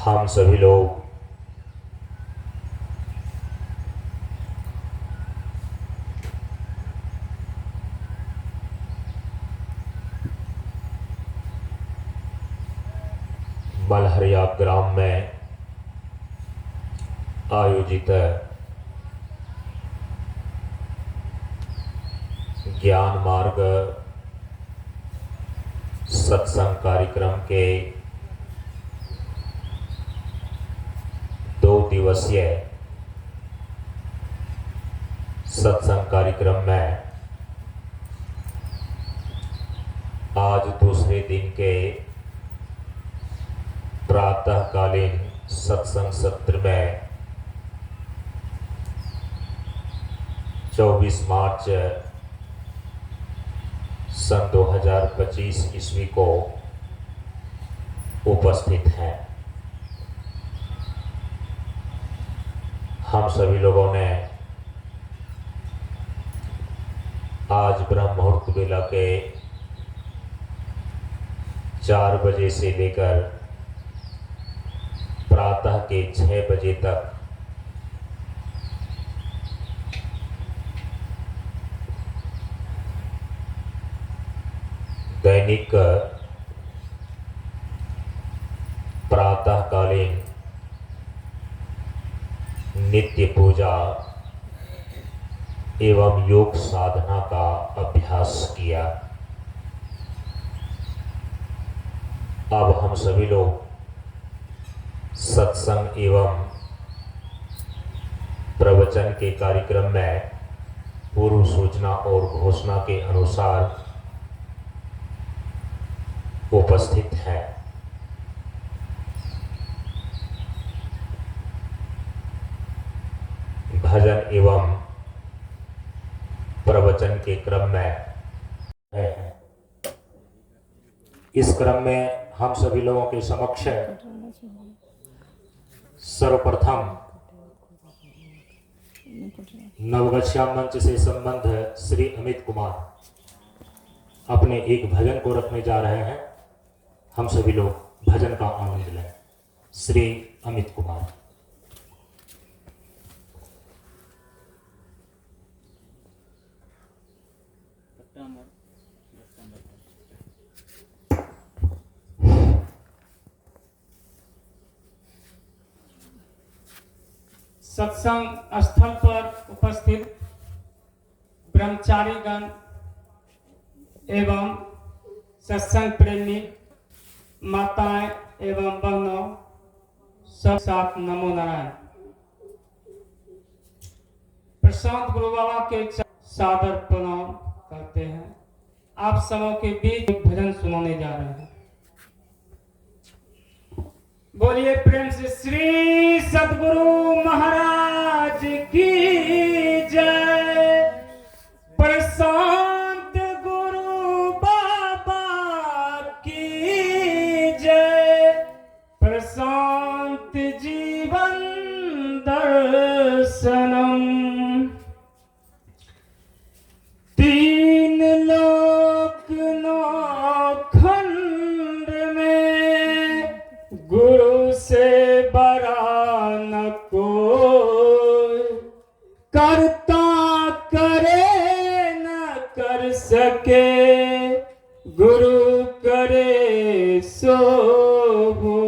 हम सभी लोग मलहरिया ग्राम में आयोजित ज्ञान मार्ग सत्संग कार्यक्रम के 2 दिवसीय सत्संग कार्यक्रम में आज दूसरे दिन के प्रातःकालीन सत्संग सत्र में 24 मार्च सन 2025 ईस्वी को उपस्थित हैं। हम सभी लोगों ने आज ब्रह्म मुहूर्त बेला के 4 बजे से लेकर प्रातः के 6 बजे तक दैनिक प्रातःकालीन नित्य पूजा एवं योग साधना का अभ्यास किया। अब हम सभी लोग सत्संग एवं प्रवचन के कार्यक्रम में पूर्व सूचना और घोषणा के अनुसार उपस्थित हैं। भजन एवं प्रवचन के क्रम में है। इस क्रम में हम सभी लोगों के समक्ष सर्वप्रथम नवगछिया मंच से संबंध श्री अमित कुमार अपने एक भजन को रखने जा रहे हैं। हम सभी लोग भजन का आनंद लें। श्री अमित कुमार। सत्संग स्थल पर उपस्थित ब्रह्मचारीगण एवं सत्संग प्रेमी माताएं एवं बहनों, सब साथ नमो नारायण। प्रशांत गुरु बाबा के सादर प्रणाम करते हैं। आप सबों के बीच एक भजन सुनाने जा रहे हैं। बोलिए प्रेम से श्री सद्गुरु महाराज की जय। प्रशांत गुरु बाबा की जय। प्रशांत जीवन दर्शनम। 3 लोक 9 खंड में गुरु से बड़ा न कोई। करता करे न कर सके, गुरु करे सो हो।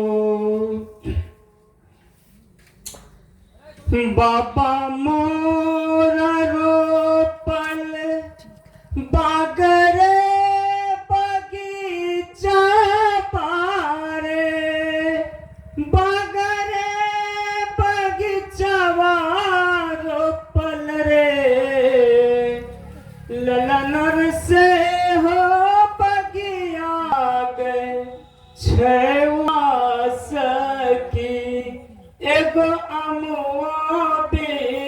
बाबा मोरा रोपल बागरे बगीचा पारे। बागरे बगीचवा रोपल रे। ललनर से हो बगिया गए 6 सकी। एगो अमुआ भी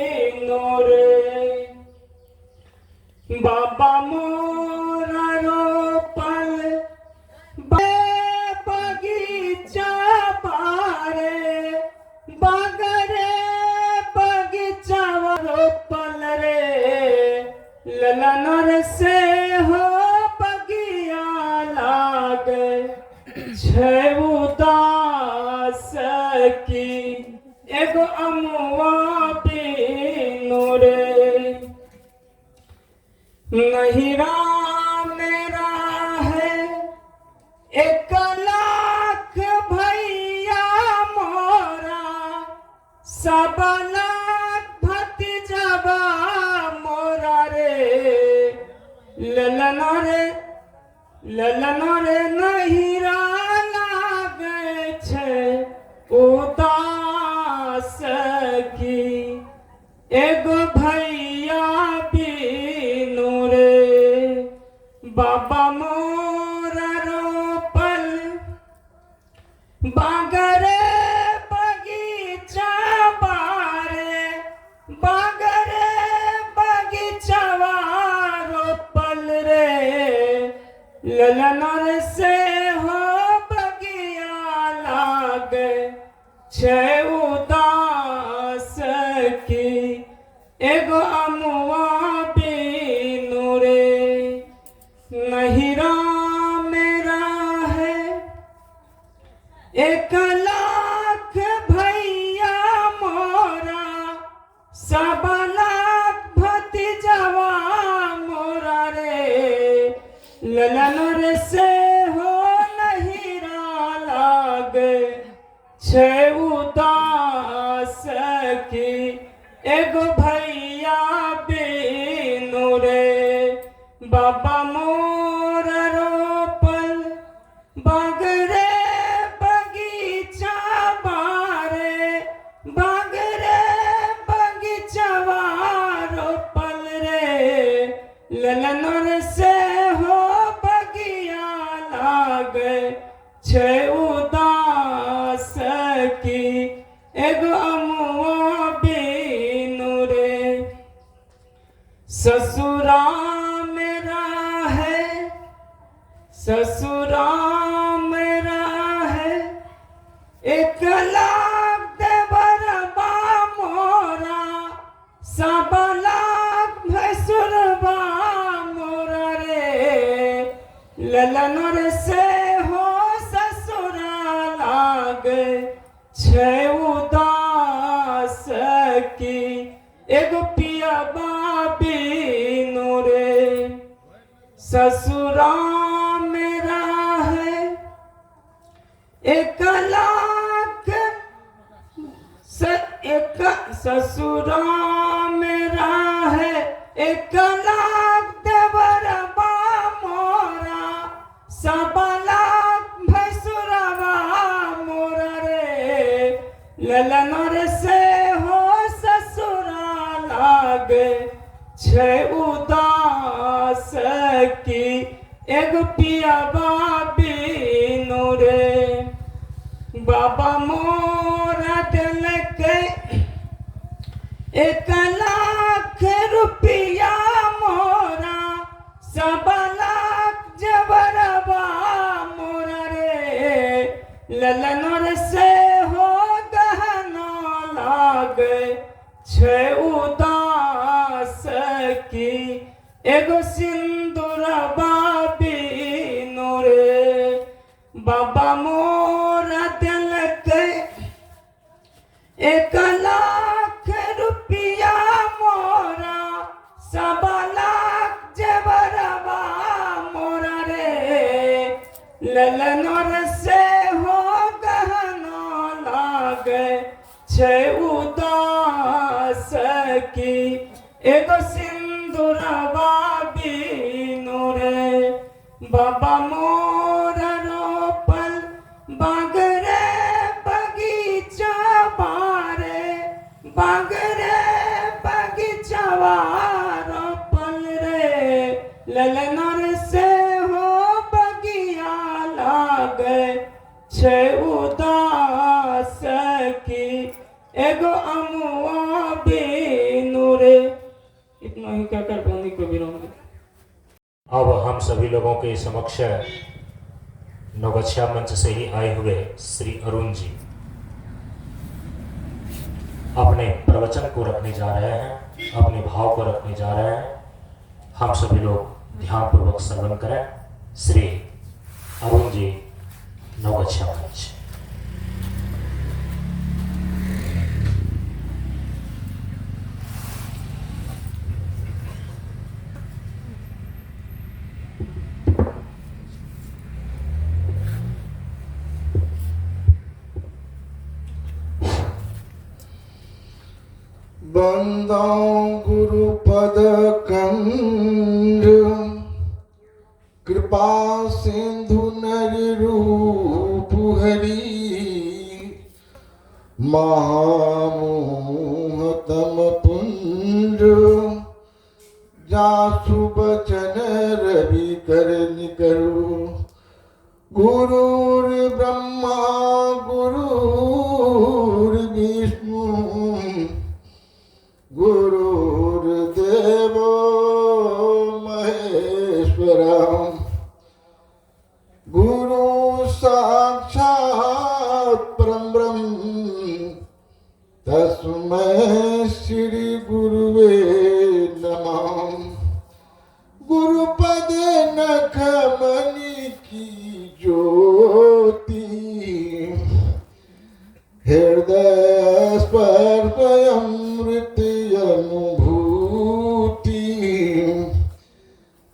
ललन रे नहिरा लागे छे उदास की, एगो भैया बीनू रे बाबा मोर रोपल बागरे बगीचा बारे, बागरे बगीचावा रोपल रे, ललन रे से हो बगिया लागे छे उदास की, एगो अमुआ बीनू रे नहिरा मेरा है 1 लाख भैया मोरा, 1.25 लाख भतीजवा मोरा रे, ललन रे से हो नहिरा लागे छे उदास की, एगो भैया बीनू रे बाबा मोर रोपल बागरे बगीचा बारे, बागरे बगीचावा रोपल रे, ललन रे से हो बगिया लागे छे उदास की, एगो अमुआ बीनू रे ससुरा मेरा है, ससुरा मेरा है 1 लाख देवरबा मोरा, 1.25 लाख भैसुरबा मोरा रे, ललन रे से हो ससुरा लागे छे उदास की, एगो पियबा बीनू रे ससुरा मेरा है 1 लाख, ससुरा मेरा है 1 लाख देवरबा मोरा, 1.25 लाख भैसुरबा मोरा रे, ललन रे से हो ससुरा लागे छे उदास की, एगो पियबा बीनू रे बाबा मोरा देलकै 1 लाख रुपया मोरा, 1.25 लाख जबरबा मोरा रे, ललन रे से हो गहना लागे छे उदास की, एगो सिंदूरबा बीनू रे बाबा मोरा देलकै 1 लाख रुपया मोरा, 1.25 लाख जेवरबा मोरा रे, ललन रे से हो गहना लागे छे उदास की, एगो सिंदूरबा बीनू रे बाबा मोरा रोपल बागरे बगीचा बारे, बागरे बगीचावा रोपल रे, ललन रे से हो बगिया लागे छे उदास की, एगो अमुआ बीनू रे। इतना ही कहकर बंदी को विराम दे। अब हम सभी लोगों के समक्ष नवगछिया मंच से ही आए हुए श्री अरुण जी अपने प्रवचन को रखने जा रहे हैं, अपने भाव को रखने जा रहे हैं। हम सभी लोग ध्यानपूर्वक श्रवण करें। श्री अरुण जी नवगछिया मंच। बंदाओ गुरु पद कंड कृपा कृपा सिंधु नर रूप हरि महामोहतम पुंज जासु बचन रवि कर निकरु गुरुर ब्रह्मा गुरुर विष्णु गुरुर्देवो महेश्वरा गुरु साक्षात् परम ब्रह्म तस्मै श्री गुरुवे नमः। गुरुपद नख मणि की ज्योति हृदय स्पर्श अमृत अनुभूति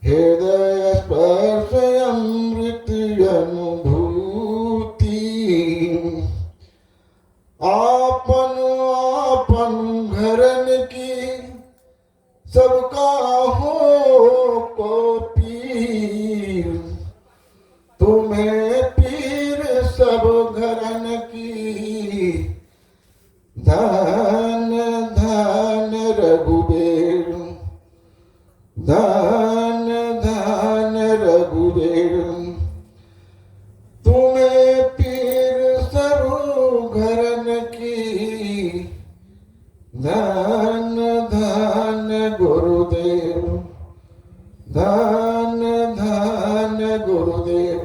हृदय स्पर्श अमृत अनुभूति आपन आपन घरन की सबका हो को पीर तुम्हें पीर सब घरन की धन धन रघुबीर धन धन रघुबीर तुम्हें पीर सरु घरन की धन धन गुरुदेव धन धन गुरुदेव।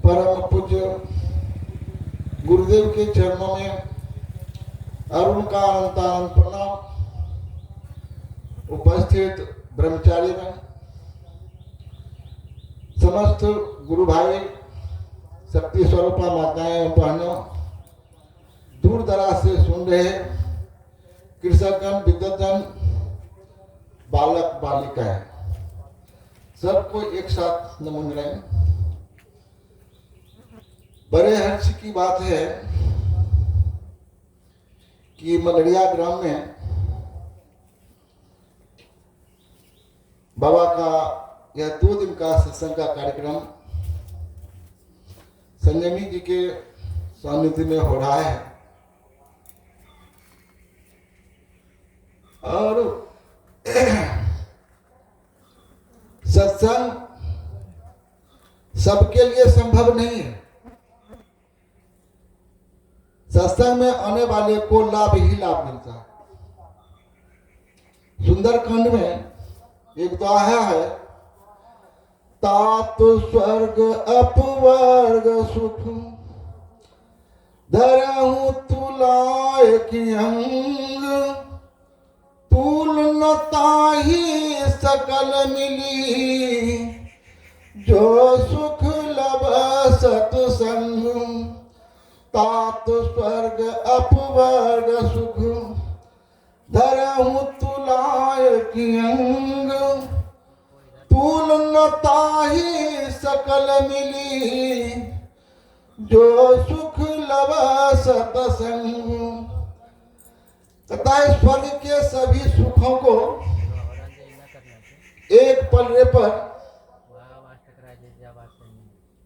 परम पूज्य गुरुदेव के चरणों में अरुण का अनंतानंद प्रणाम। उपस्थित ब्रह्मचारी में समस्त गुरु भाई शक्ति स्वरूपा माताएं एवं बहनों दूर दराज से सुन रहे कृषकगण विद्वतजन बालक बालिकाएं सबको एक साथ नमन रहे। बड़े हर्ष की बात है कि मलड़िया ग्राम में बाबा का यह 2 दिन का सत्संग का कार्यक्रम संयमी जी के सानिध्य में हो रहा है और सत्संग सबके लिए संभव नहीं है। सत्संग में आने वाले को लाभ ही लाभ मिलता है। सुंदरकांड में एक दोहा है तात स्वर्ग अपवर्ग सुख धरहु तुलाय की अंग तुल न ताहि सकल मिली जो सुख लब सत्संग तात स्वर्ग अपवर्ग सुख धरहु तुलाय की अंग तुल न ताहि सकल मिली जो सुख लब सत्संग। तथा स्वर्ग के सभी सुखों को एक पलड़े पर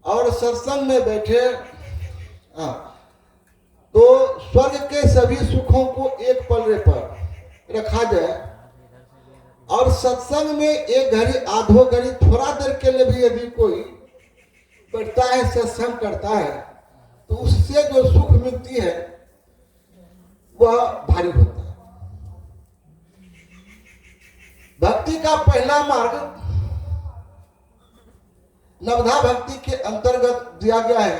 और सत्संग में बैठे तो स्वर्ग के सभी सुखों को एक पलड़े पर रखा जाए और सत्संग में एक घड़ी आधो घड़ी थोड़ा देर के लिए भी यदि कोई बैठता है सत्संग करता है तो उससे जो सुख मिलती है वह भारी होता है। भक्ति का पहला मार्ग नवधा भक्ति के अंतर्गत दिया गया है।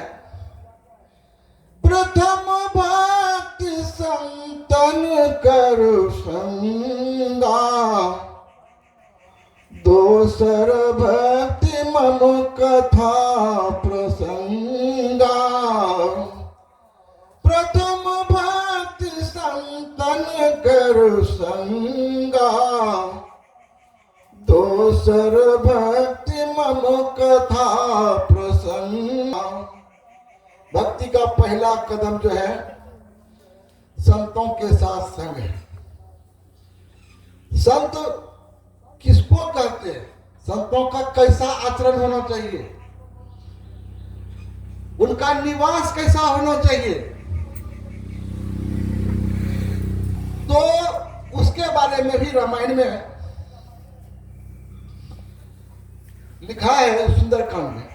प्रथम भक्ति संतन कर संगा दोसर भक्ति मनु कथा प्रसंगा प्रथम भक्ति संतन कर संगा दोसर भक्ति मनु कथा प्रसंगा। भक्ति का पहला कदम जो है संतों के साथ संग है। संत किसको कहते हैं? संतों का कैसा आचरण होना चाहिए, उनका निवास कैसा होना चाहिए, तो उसके बारे में भी रामायण में लिखा है सुंदरकांड में।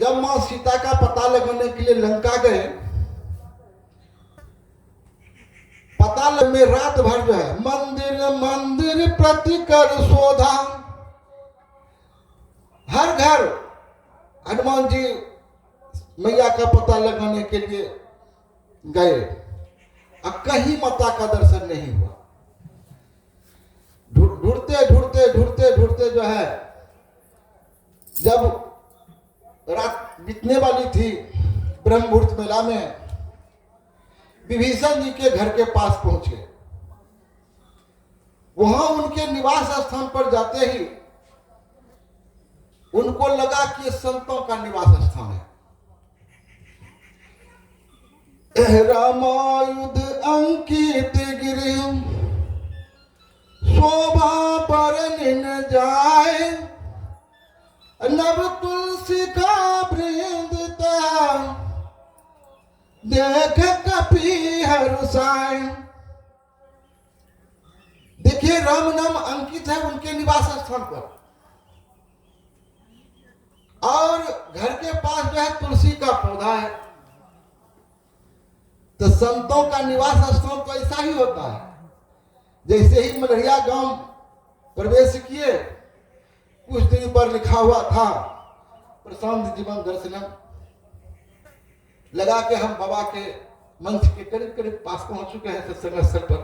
जब मां सीता का पता लगाने के लिए लंका गए, पता में रात भर जो है मंदिर मंदिर प्रति कर शोधा, हर घर हनुमान जी मैया का पता लगाने के लिए गए, अब कहीं माता का दर्शन नहीं हुआ। ढूंढते ढूंढते ढूंढते ढूंढते जो है जब रात बीतने वाली थी, ब्रह्म मुहूर्त मेला में विभीषण जी के घर के पास पहुंचे। वहां उनके निवास स्थान पर जाते ही उनको लगा कि संतों का निवास स्थान है। रामायुध अंकित गिरि शोभा बरन जाए, नव तुलसी का वृंदता देख कपि हरुषाय। देखिए राम नाम अंकित है उनके निवास स्थान पर, और घर के पास जो है तुलसी का पौधा है। तो संतों का निवास स्थान तो ऐसा ही होता है। जैसे ही मलहरिया गांव प्रवेश किए, कुछ दिन पर लिखा हुआ था प्रशांत जीवन दर्शनम, लगा के हम बाबा के मंच के करीब करीब पास पहुंच चुके हैं सत्संग स्थल पर।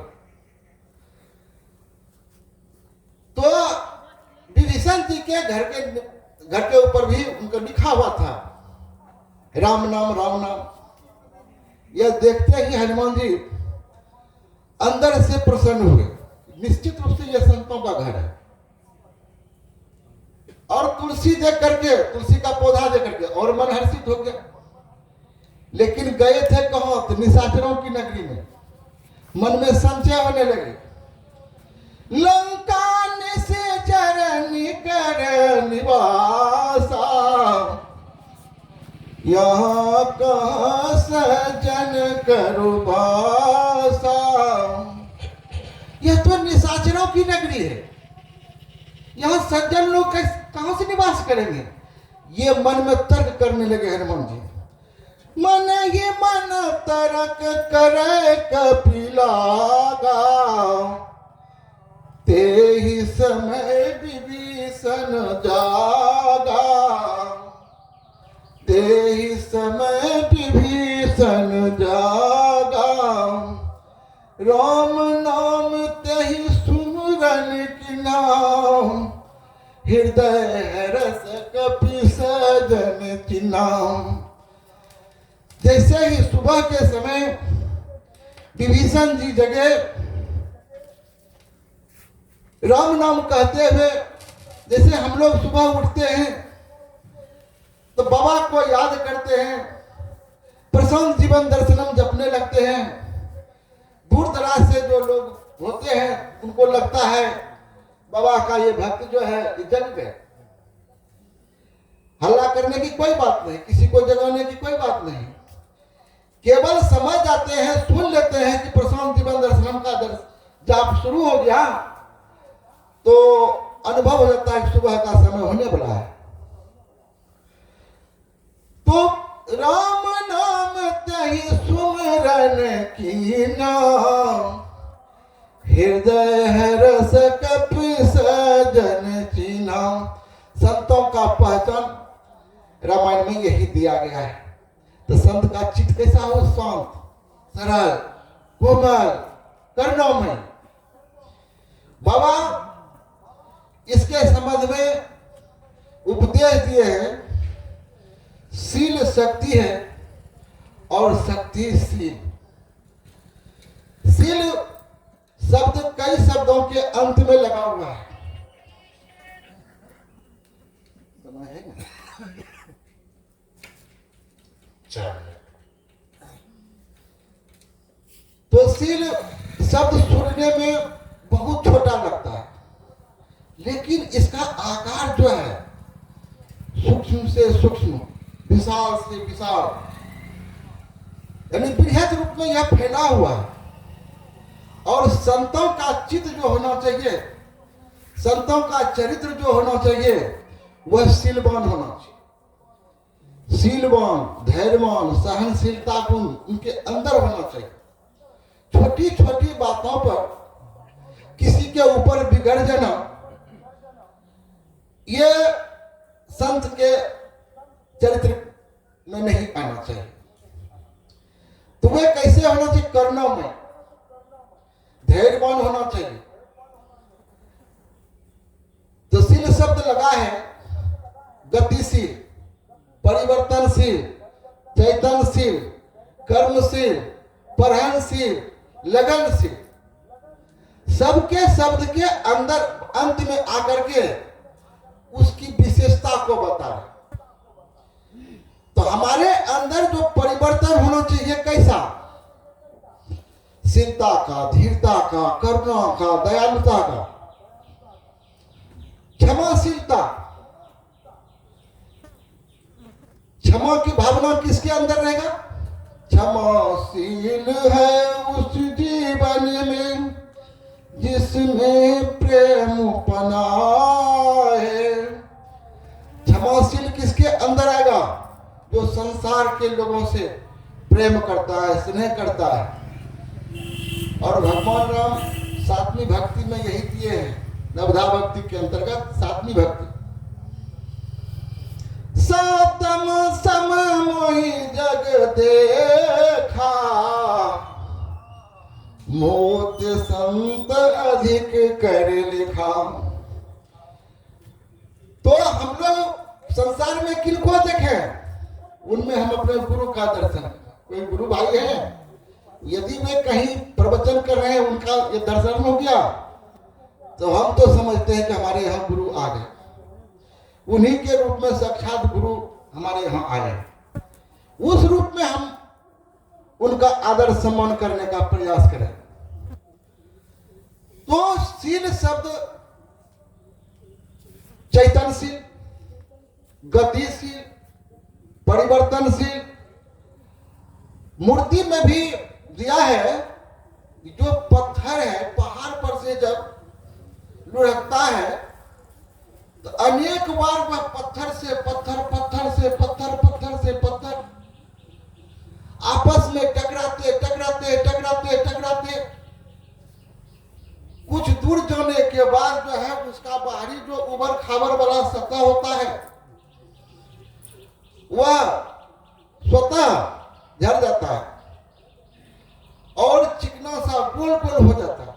तो विभीषण जी के घर के ऊपर भी उनका लिखा हुआ था राम नाम राम नाम। यह देखते ही हनुमान जी अंदर से प्रसन्न हुए। निश्चित रूप से यह संतों का घर है। और तुलसी देख करके, तुलसी का पौधा देख करके और मन हर्षित हो गया। लेकिन गए थे कहां? तो निशाचरों की नगरी में। मन में संशय होने लगे। लंका निशाचर निकर निवासा, यहाँ कहाँ सजन करो भाषा। यह तो निशाचरों की नगरी है, यहाँ सज्जन लोग कहां से निवास करेंगे? ये मन में तर्क करने लगे हनुमान जी। मन ये मन तर्क करे कपिलागा, ते ही समय विभीषण जागा, ते ही समय विभीषण जागा। राम नाम ते ही सुमरन की नाम, हृदय रस कपि सजन की नाम। जैसे ही सुबह के समय विभीषण जी जगे, राम नाम कहते हुए, जैसे हम लोग सुबह उठते हैं तो बाबा को याद करते हैं, प्रशांत जीवन दर्शनम जपने लगते हैं। दूर दराज से जो लोग होते हैं उनको लगता है बाबा का ये भक्त जो है जन गए। हल्ला करने की कोई बात नहीं, किसी को जगाने की कोई बात नहीं, केवल समझ जाते हैं, सुन लेते हैं कि प्रशांत जीवन दर्शनम का जाप शुरू हो गया, तो अनुभव हो जाता है सुबह का समय होने वाला है। तो राम नाम तहि सुमरन की नाम, हृदय रस कपि सजन चीना। संतों का पहचान रामायण में यही दिया गया है। तो संत का चित्त कैसा हो? शांत, सरल, कोमल, करुणामय। बाबा इसके संबंध में उपदेश दिए हैं, शील शक्ति है और शक्ति शील। शील शब्द कई शब्दों के अंत में लगा हुआ है। समय है ना? तो शील शब्द सुनने में बहुत छोटा लेकिन इसका आकार जो है सूक्ष्म से सूक्ष्म, विशाल से विशाल, यानी बृहद रूप में यह फैला हुआ है। और संतों का चित्त जो होना चाहिए, संतों का चरित्र जो होना चाहिए, वह शीलवान होना चाहिए। शीलवान, धैर्यवान, सहनशीलता गुण उनके अंदर होना चाहिए। छोटी छोटी बातों पर किसी के ऊपर बिगड़ जाना, ये संत के चरित्र में नहीं आना चाहिए। तो वे कैसे होना चाहिए? कर्णों में धैर्यवान होना चाहिए। तो शील शब्द लगा है गतिशील, परिवर्तनशील, चैतन्यशील, कर्मशील, परहनशील, लगनशील। सबके शब्द के अंदर अंत में आकर के उसकी विशेषता को बता रहे। तो हमारे अंदर जो परिवर्तन होना चाहिए कैसा? शीलता का, धीरता का, करुणा का, दयालुता का, क्षमाशीलता। क्षमा की भावना किसके अंदर रहेगा? क्षमाशील है उस जीवन में जिसमें प्रेम पना है। क्षमाशील किसके अंदर आएगा? जो संसार के लोगों से प्रेम करता है, स्नेह करता है। और भगवान राम सातवीं भक्ति में यही किए हैं, नवधा भक्ति के अंतर्गत सातवीं भक्ति। सातम सम मोहि जग देखा, मोत संत अधिक कर लिखा। तो हम लोग संसार में किनको देखें? उनमें हम अपने गुरु का दर्शन। कोई गुरु भाई है, यदि वे कहीं प्रवचन कर रहे हैं, उनका ये दर्शन हो गया, तो हम तो समझते हैं कि हमारे यहाँ गुरु आ गए। उन्हीं के रूप में साक्षात गुरु हमारे यहाँ आए। उस रूप में हम उनका आदर सम्मान करने का प्रयास करें। तो शील शब्द चैतन्यशील, गतिशील, परिवर्तनशील। मूर्ति में भी दिया है जो पत्थर है, पहाड़ पर से जब लुढ़कता है तो अनेक बार वह पत्थर से पत्थर, पत्थर से पत्थर, पत्थर से पत्थर आपस में टकराते टकराते टकराते टकराते कुछ दूर जाने के बाद जो है उसका बाहरी जो उबड़ खाबड़ वाला सतह होता है वह स्वतः झड़ जाता है और चिकना सा गोल गोल हो जाता है।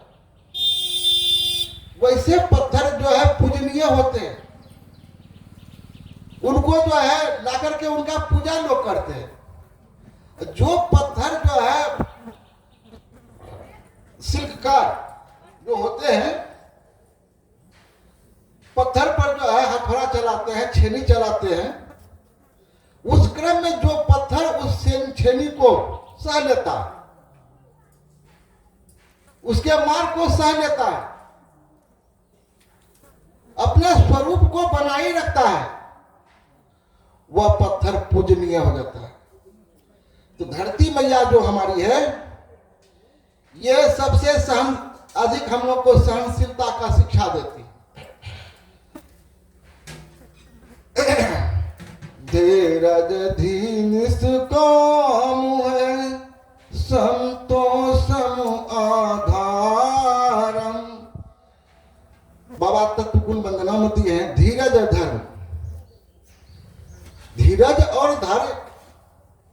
वैसे पत्थर जो है पूजनीय होते हैं, उनको जो है लाकर के उनका पूजा लोग करते हैं। जो पत्थर जो है शिल्पकार जो होते हैं, पत्थर पर जो है हथौड़ा चलाते हैं, छेनी चलाते हैं। उस क्रम में जो पत्थर उस छेनी को सह लेता है, उसके मार को सह लेता है, अपने स्वरूप को बनाए रखता है, वह पत्थर पूजनीय हो जाता है। तो धरती मैया जो हमारी है, यह सबसे सहन अधिक हम लोग को सहनशीलता का शिक्षा देती है। धीरज धीनिस काम है, संतोषम आधारम। बाबा तत्व गुण वंदना होती है। धीरज धर्म, धीरज और धैर्य,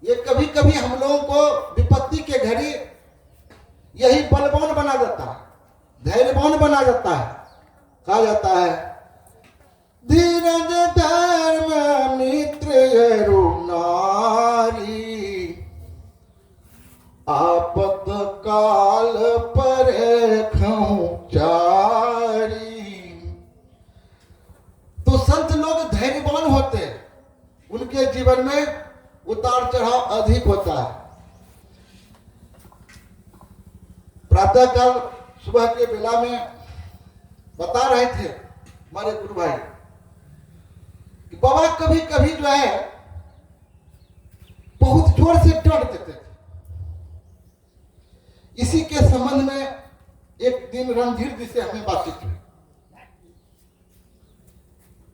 ये कभी कभी हम लोगों को विपत्ति के घड़ी यही बलवान बना देता है, धैर्यवान बना जाता है। कहा जाता है धीरज धर्म मित्र यरु नारी, आपत काल पर चारी। तो संत लोग धैर्यवान होते हैं, उनके जीवन में उतार चढ़ाव अधिक होता है। प्रातः काल सुबह के बेला में बता रहे थे हमारे गुरु भाई कि बाबा कभी कभी जो है बहुत जोर से डांट देते थे। इसी के संबंध में एक दिन रणधीर जी से हमें बातचीत हुई,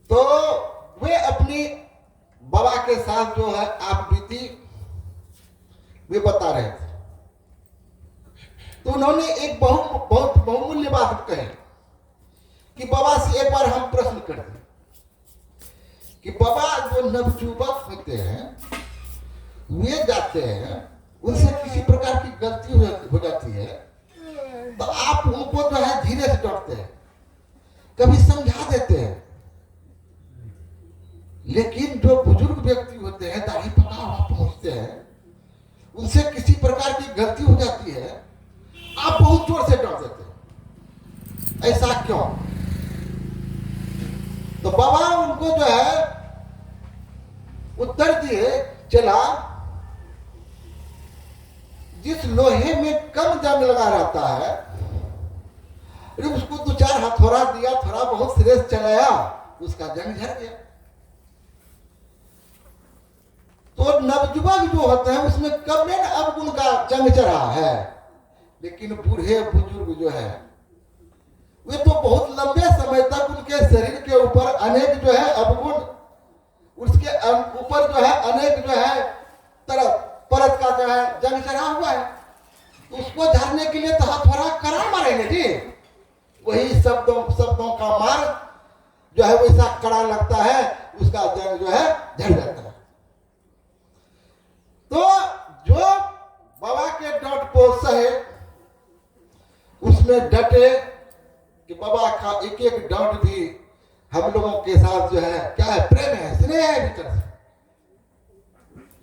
तो वे अपनी बाबा के साथ जो है आप बीती वे बता रहे थे। तो उन्होंने एक बहुत बहुमूल्य बात कही कि बाबा से एक बार हम प्रश्न कर दें कि बाबा जो नवयुवक होते हैं वे जाते हैं, उनसे किसी प्रकार की गलती हो जाती है तो आप उनको जो है धीरे से डांटते हैं, कभी समझा देते हैं, लेकिन जो बुजुर्ग व्यक्ति होते हैं, दाढ़ी पका हुआ पहुंचते हैं, उनसे किसी प्रकार की गलती हो जाती है, आप बहुत जोर से डांट देते हैं। ऐसा क्यों? तो बाबा उनको जो है उत्तर दिए, चला जिस लोहे में कम जंग लगा रहता है, उसको 2-4 हथौड़ा दिया, थोड़ा बहुत सिरे से चलाया, उसका जंग झड़ गया। तो नवयुवक जो होते हैं उसमें कब में अवगुण का जंग चढ़ा है, लेकिन बूढ़े बुजुर्ग जो है वे तो बहुत लंबे समय तक उनके शरीर के ऊपर अनेक जो है अवगुण, उसके ऊपर जो है अनेक जो है तरह परत का जो है जंग चढ़ा हुआ है, तो उसको झाड़ने के लिए तो हथौड़ा कड़ा मारेंगे जी, वही शब्दों का मार जो है वैसा कड़ा लगता है, उसका जंग जो है झड़ जाता है। तो जो बाबा के डांट को सहे, उसमें डटे कि बाबा का एक एक डांट भी हम लोगों के साथ जो है क्या है, प्रेम है, स्नेह है भीतर से,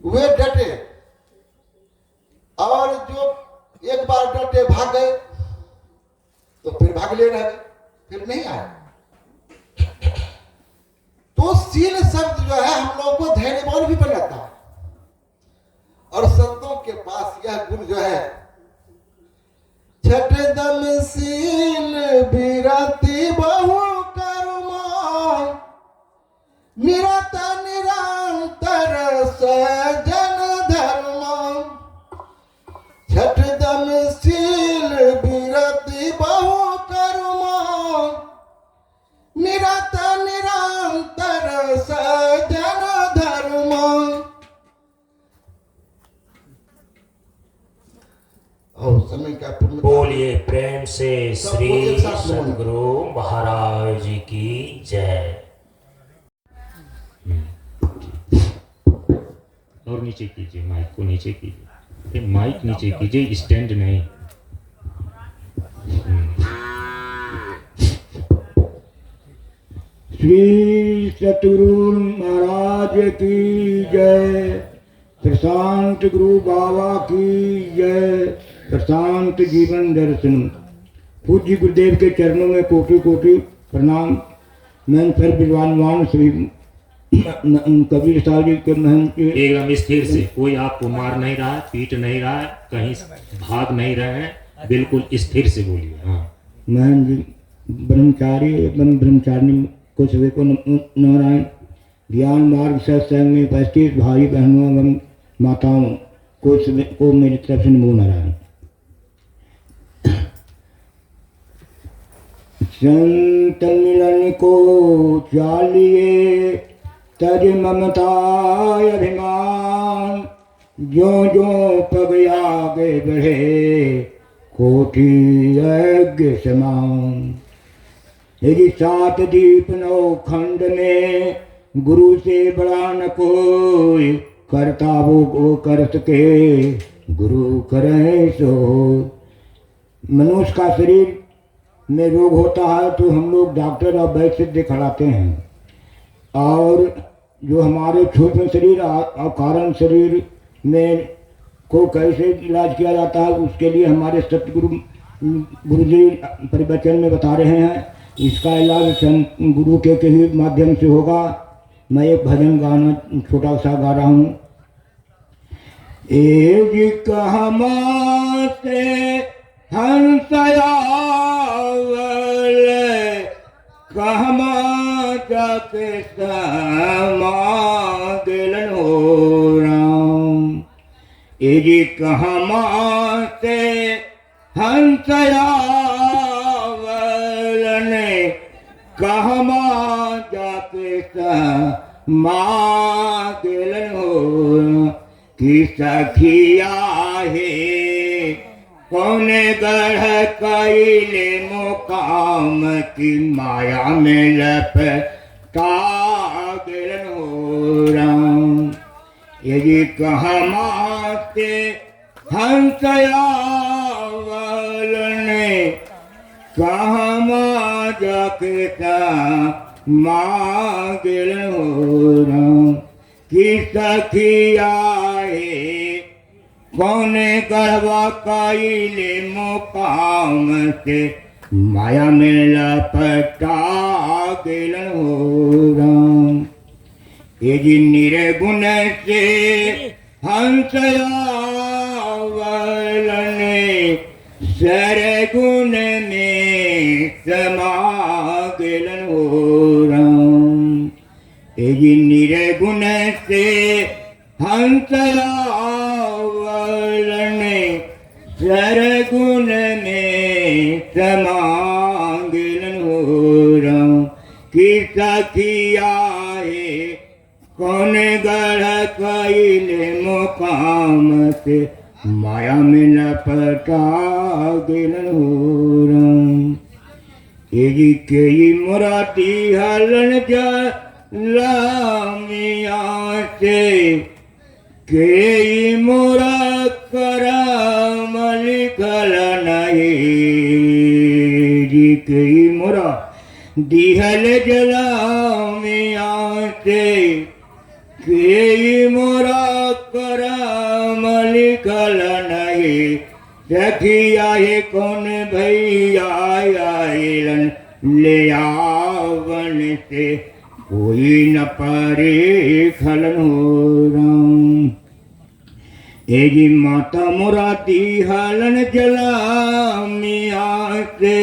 वे डटे। और जो एक बार डटे भाग गए तो फिर भागले रह गए, फिर नहीं आए। तो शील शब्द जो है हम लोगों को धैर्यवान भी बनाता है, और संतों के पास यह गुण जो है, छठ दम शील विरति बहु कर्म, निरत निरंतर सजन धर्म। छठ दम शील विरति बहु कर्म, निरत निरंतर सजन धर्म। और समय का बोलिए प्रेम से श्री सद्गुरु महाराज जी की जय। और नीचे कीजिए, माइक को नीचे कीजिए, माइक नीचे कीजिए, स्टैंड नहीं। श्री सतगुरु महाराज की जय, प्रशांत गुरु बाबा की जय, प्रशांत जीवन दर्शन। पूज्य गुरुदेव के चरणों में कोटि कोटि प्रणाम। मैं फिर विद्वान श्री कबीर साहब जी के महंत एकदम स्थिर से, कोई आपको मार नहीं रहा है, पीट नहीं रहा है, कहीं भाग नहीं रहे हैं, बिल्कुल स्थिर से बोलिए। हाँ, महंत जी ब्रह्मचारी एवं ब्रह्मचारिणी को सभी को नारायण। ज्ञान मार्ग सत्संग में उपस्थित भाई बहनों एवं माताओं को मेरी तरफ से नमो नारायण। संत मिलन को चालिए तज ममताय अभिमान, जो जो पग आगे बढ़े कोटि यज्ञ समान। यदि 7 दीप 9 खंड में गुरु से बड़ा न कोई, करता वो कर सके गुरु करे सो। मनुष्य का शरीर में रोग होता है तो हम लोग डॉक्टर और वैद्य दिखलाते हैं, और जो हमारे सूक्ष्म शरीर और कारण शरीर में को कैसे इलाज किया जाता है उसके लिए हमारे सतगुरु गुरुजी परिवचन में बता रहे हैं। इसका इलाज गुरु के ही माध्यम से होगा। मैं एक भजन गाना छोटा सा गा रहा हूँ। एक कहमाते हंसयावल कहमा जाके समागलन हो राम। ये जी कहाँ माते हंसयावलन कहमा जाके समागलन हो कि सखिया है कौन गढ़ कैले मुकाम की माया में लपटा गलन हो राम। ये जी कहाँ माते हंसयावलन कहाँ जाके मागलन हो राम। कि सखिया है कौन गढ़वा कैले मुकाम से माया में लपटा गलन हो राम। ये जी निर्गुण से हंसयावलन सरगुण में समागलन हो राम। ये जी निर्गुण से हंसयावलन सरगुण में समागलन हो राम। कि सखिया है कौन गढ़ कैले मुकाम से माया में लपटा गलन हो राम। ये जी कई मुराती हलन जलामिया से कई मोरा करम लिखल नहीं। जी कई मोरा दिहल जलामिया से कई मोरा करम लिखल नहीं। सखिया है कौन भैया आयलन ले आवन से कोई न परे खलन हो राम। ए जी माता मुराती हलन जलामिया से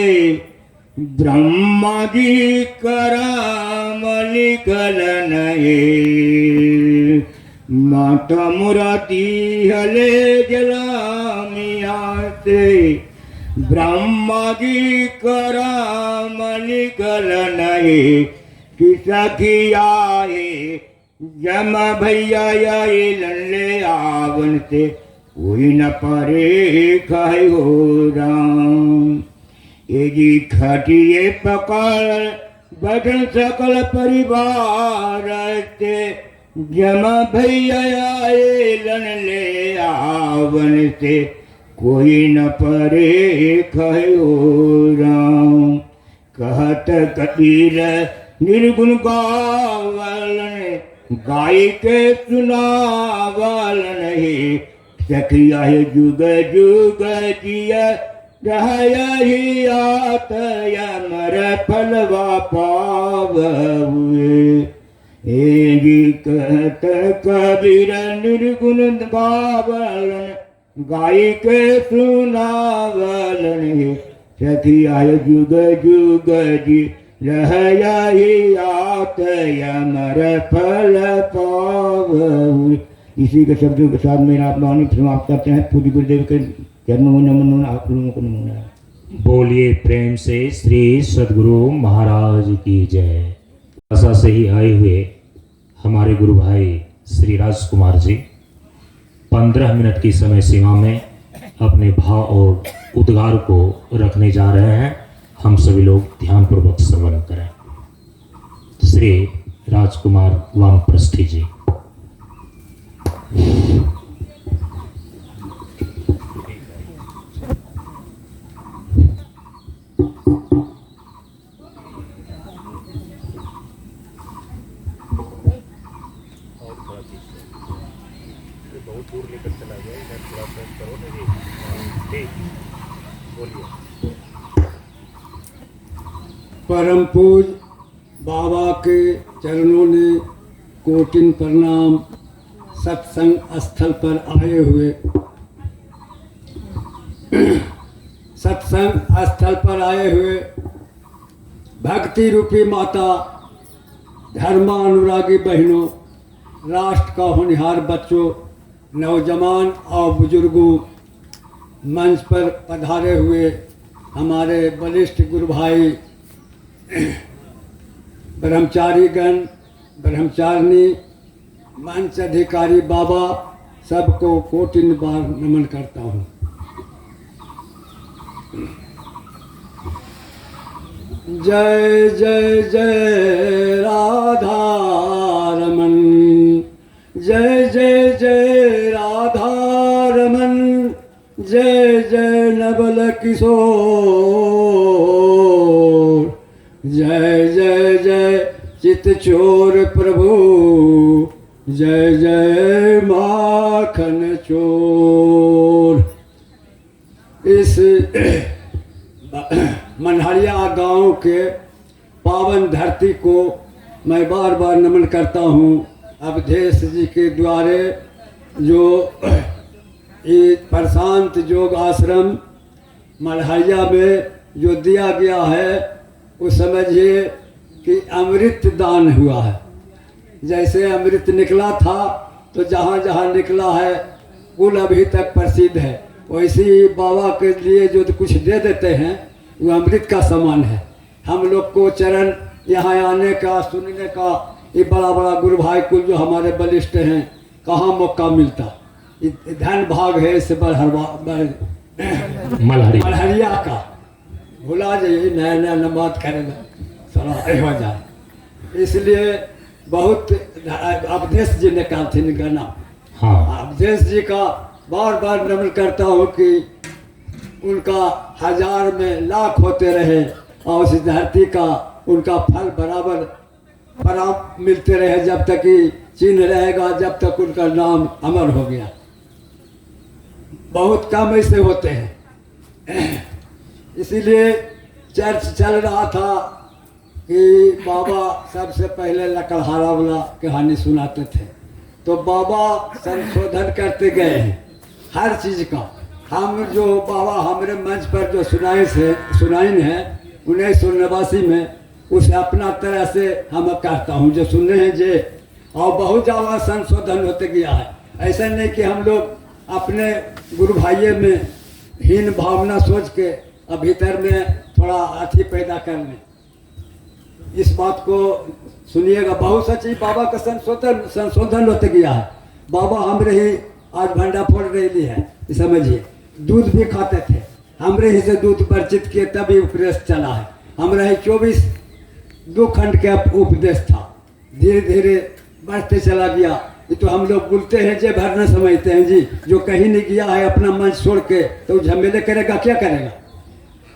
ब्रह्मा जी कराम लिखल नहीं। माता मुराती हले जलामिया से ब्रह्मा जी कराम लिखल नहीं। कि सखिया है जम भैया लल्ले आवन से कोई न परे खाए हो राम। ये जी खटिए पकड़ बदन सकल परिवार से जम भैया लल्ले आवन से कोई न परे खाए हो राम। कहत कबीर निर्गुण गावलन गाय के सुनावलन हे। सखिया है जुग जुग जिया रहहि आत अमर फलवा पावहुए। हे जी कहत कबीर निर्गुण गावलन गाय के सुनावलन हे। सखिया है जुग जुग जी रहहि आत अमर फल पावहुए। इसी के शब्दों के साथ मेरा आप वाणी समाप्त करते हैं। पूज्य गुरुदेव के चरणों में नमन, आप लोगों को नमन। बोलिए प्रेम से श्री सद्गुरु महाराज की जय। आशा से ही आए हुए हमारे गुरु भाई श्री राजकुमार जी 15 मिनट की समय सीमा में अपने भाव और उद्गार को रखने जा रहे हैं। हम सभी लोग ध्यानपूर्वक श्रवण करें। श्री राजकुमार वामप्रस्थी जी। परम पूज बाबा के चरणों ने कोटिन प्रणाम। सत्संग स्थल पर आए हुए सत्संग स्थल पर आए हुए भक्ति रूपी माता धर्मानुरागी बहनों, राष्ट्र का होनहार बच्चों, नौजवान और बुजुर्गों, मंच पर पधारे हुए हमारे वरिष्ठ गुरु भाई, ब्रह्मचारीगण, ब्रह्मचारिणी, मंच अधिकारी बाबा, सबको कोटिन बार नमन करता हूँ। जय जय जय राधा रमन, जय जय जय राधा रमन, जय जय नवल किशोर, जय जय जय चितचोर प्रभु, जय जय माखन चोर। इस मनहरिया गांव के पावन धरती को मैं बार बार नमन करता हूँ। अवधेश जी के द्वारे जो ये प्रशांत योग आश्रम मनहरिया में जो दिया गया है, वो समझिए कि अमृत दान हुआ है। जैसे अमृत निकला था तो जहाँ जहाँ निकला है कुल अभी तक प्रसिद्ध है, वैसे ही बाबा के लिए जो कुछ दे देते हैं वो अमृत का समान है। हम लोग को चरण यहाँ आने का, सुनने का, ये बड़ा बड़ा गुरु भाई कुल जो हमारे बलिष्ठ हैं, कहाँ मौका मिलता। धन भाग है इस मलहरिया का। भुला जाइए, नया नया नमाज करेगा सारा हो जाए। इसलिए बहुत अवधेश जी ने कहा थी गाना, हाँ, अवधेश जी का बार बार नमन करता हूँ कि उनका हजार में लाख होते रहे और उस धरती का उनका फल बराबर पराम मिलते रहे, जब तक कि चिन्ह रहेगा, जब तक उनका नाम अमर हो गया। बहुत कम ऐसे होते हैं। इसीलिए चर्च चल रहा था कि बाबा सबसे पहले लकड़हारा वाला कहानी सुनाते थे, तो बाबा संशोधन करते गए हैं हर चीज़ का। हम जो बाबा हमारे मंच पर जो सुनाइन है 1989 में, उसे अपना तरह से हम कहता हूँ जो सुनने हैं जे, और बहुत ज़्यादा संशोधन होते गया है। ऐसा नहीं कि हम लोग अपने गुरु भाइयों में हीन भावना सोच के भीतर में थोड़ा अथी पैदा कर लें। इस बात को सुनिएगा, बहुत सच्ची बाबा का संशोधन होते गया है। बाबा हमरे ही आज भंडा फोड़ रही है, समझिए। दूध भी खाते थे, हमरे ही से दूध परिचित किए, तभी उपदेश चला है। हमारा ही 24 2 खंड का उपदेश था, धीरे धीरे बढ़ते चला गया। ये तो हम लोग बोलते हैं जे भर न समझते हैं जी। जो कहीं नहीं गया है अपना मंच छोड़ के, तो झमेले करेगा, क्या करेगा?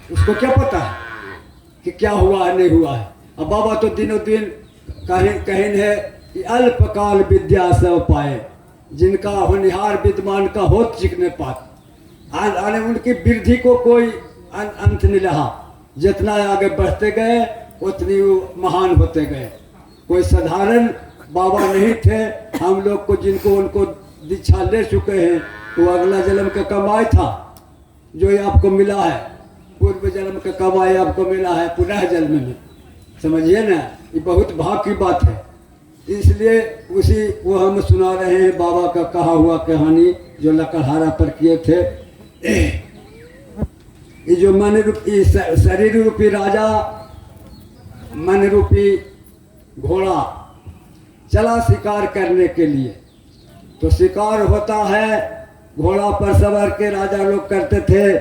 उसको क्या पता है कि क्या हुआ है नहीं हुआ है। अब बाबा तो दिनों दिन कहीं है कि अल्पकाल विद्या सब पाए, जिनका होनहार विद्वान का होत चिकने पात। आने उनकी वृद्धि को कोई अंत नहीं रहा। जितना आगे बढ़ते गए उतनी वो महान होते गए। कोई साधारण बाबा नहीं थे। हम लोग को जिनको उनको दीक्षा ले चुके हैं, वो अगला जन्म का कमाई था जो ये आपको मिला है। पूर्व जन्म का कमाई आपको मिला है पुनः जन्म में, समझिए ना। ये बहुत भाग की बात है। इसलिए उसी वो हम सुना रहे हैं बाबा का कहा हुआ कहानी जो लकड़हारा पर किए थे। ये जो मन रूपी शरीर रूपी राजा, मन रूपी घोड़ा चला शिकार करने के लिए। तो शिकार होता है, घोड़ा पर सवार के राजा लोग करते थे,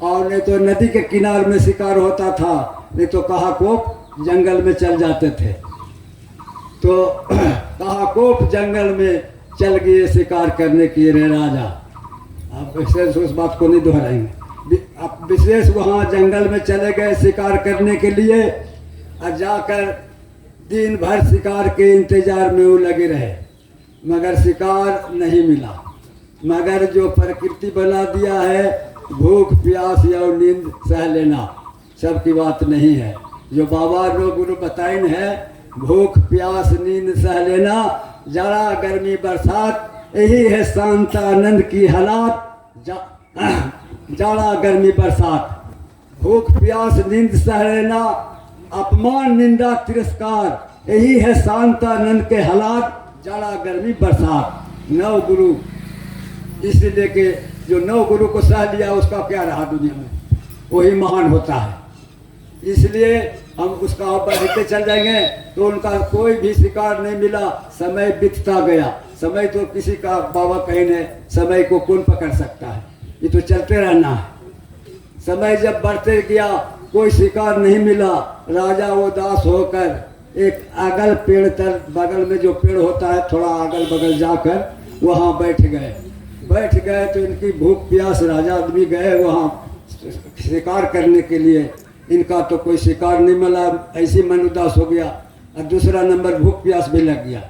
और नहीं तो नदी के किनारे में शिकार होता था, नहीं तो कहाकोप जंगल में चल जाते थे। तो कहाकोप जंगल में चल गए शिकार करने के लिए राजा। आप विशेष उस बात को नहीं दोहराएंगे। आप विशेष वहाँ जंगल में चले गए शिकार करने के लिए, और जाकर दिन भर शिकार के इंतजार में वो लगे रहे, मगर शिकार नहीं मिला। मगर जो प्रकृति बना दिया है, भूख प्यास या नींद सह लेना सबकी बात नहीं है। जो बाबा लोग गुरु बताइन है, भूख प्यास नींद सह लेना, जाड़ा गर्मी बरसात, यही है शांत आनंद की हालात। जाड़ा गर्मी बरसात, भूख प्यास नींद सह लेना, अपमान निंदा तिरस्कार, यही है शांतानंद के हालात, जाड़ा गर्मी बरसात। 9 गुरु, इसलिए कि जो 9 गुरु को सह लिया उसका क्या रहा दुनिया में, वही महान होता है। इसलिए हम उसका बढ़ते चल जाएंगे तो उनका कोई भी शिकार नहीं मिला, समय बीतता गया। समय तो किसी का बाबा कहीं ने समय को कौन पकड़ सकता है, ये तो चलते रहना है। समय जब बढ़ते गया कोई शिकार नहीं मिला, राजा उदास होकर एक अगल पेड़ तर, बगल में जो पेड़ होता है थोड़ा अगल बगल जाकर वहाँ बैठ गए तो इनकी भूख प्यास, राजा आदमी गए वहाँ शिकार करने के लिए, इनका तो कोई शिकार नहीं मिला, ऐसी मन उदास हो गया। और दूसरा नंबर भूख प्यास भी लग गया,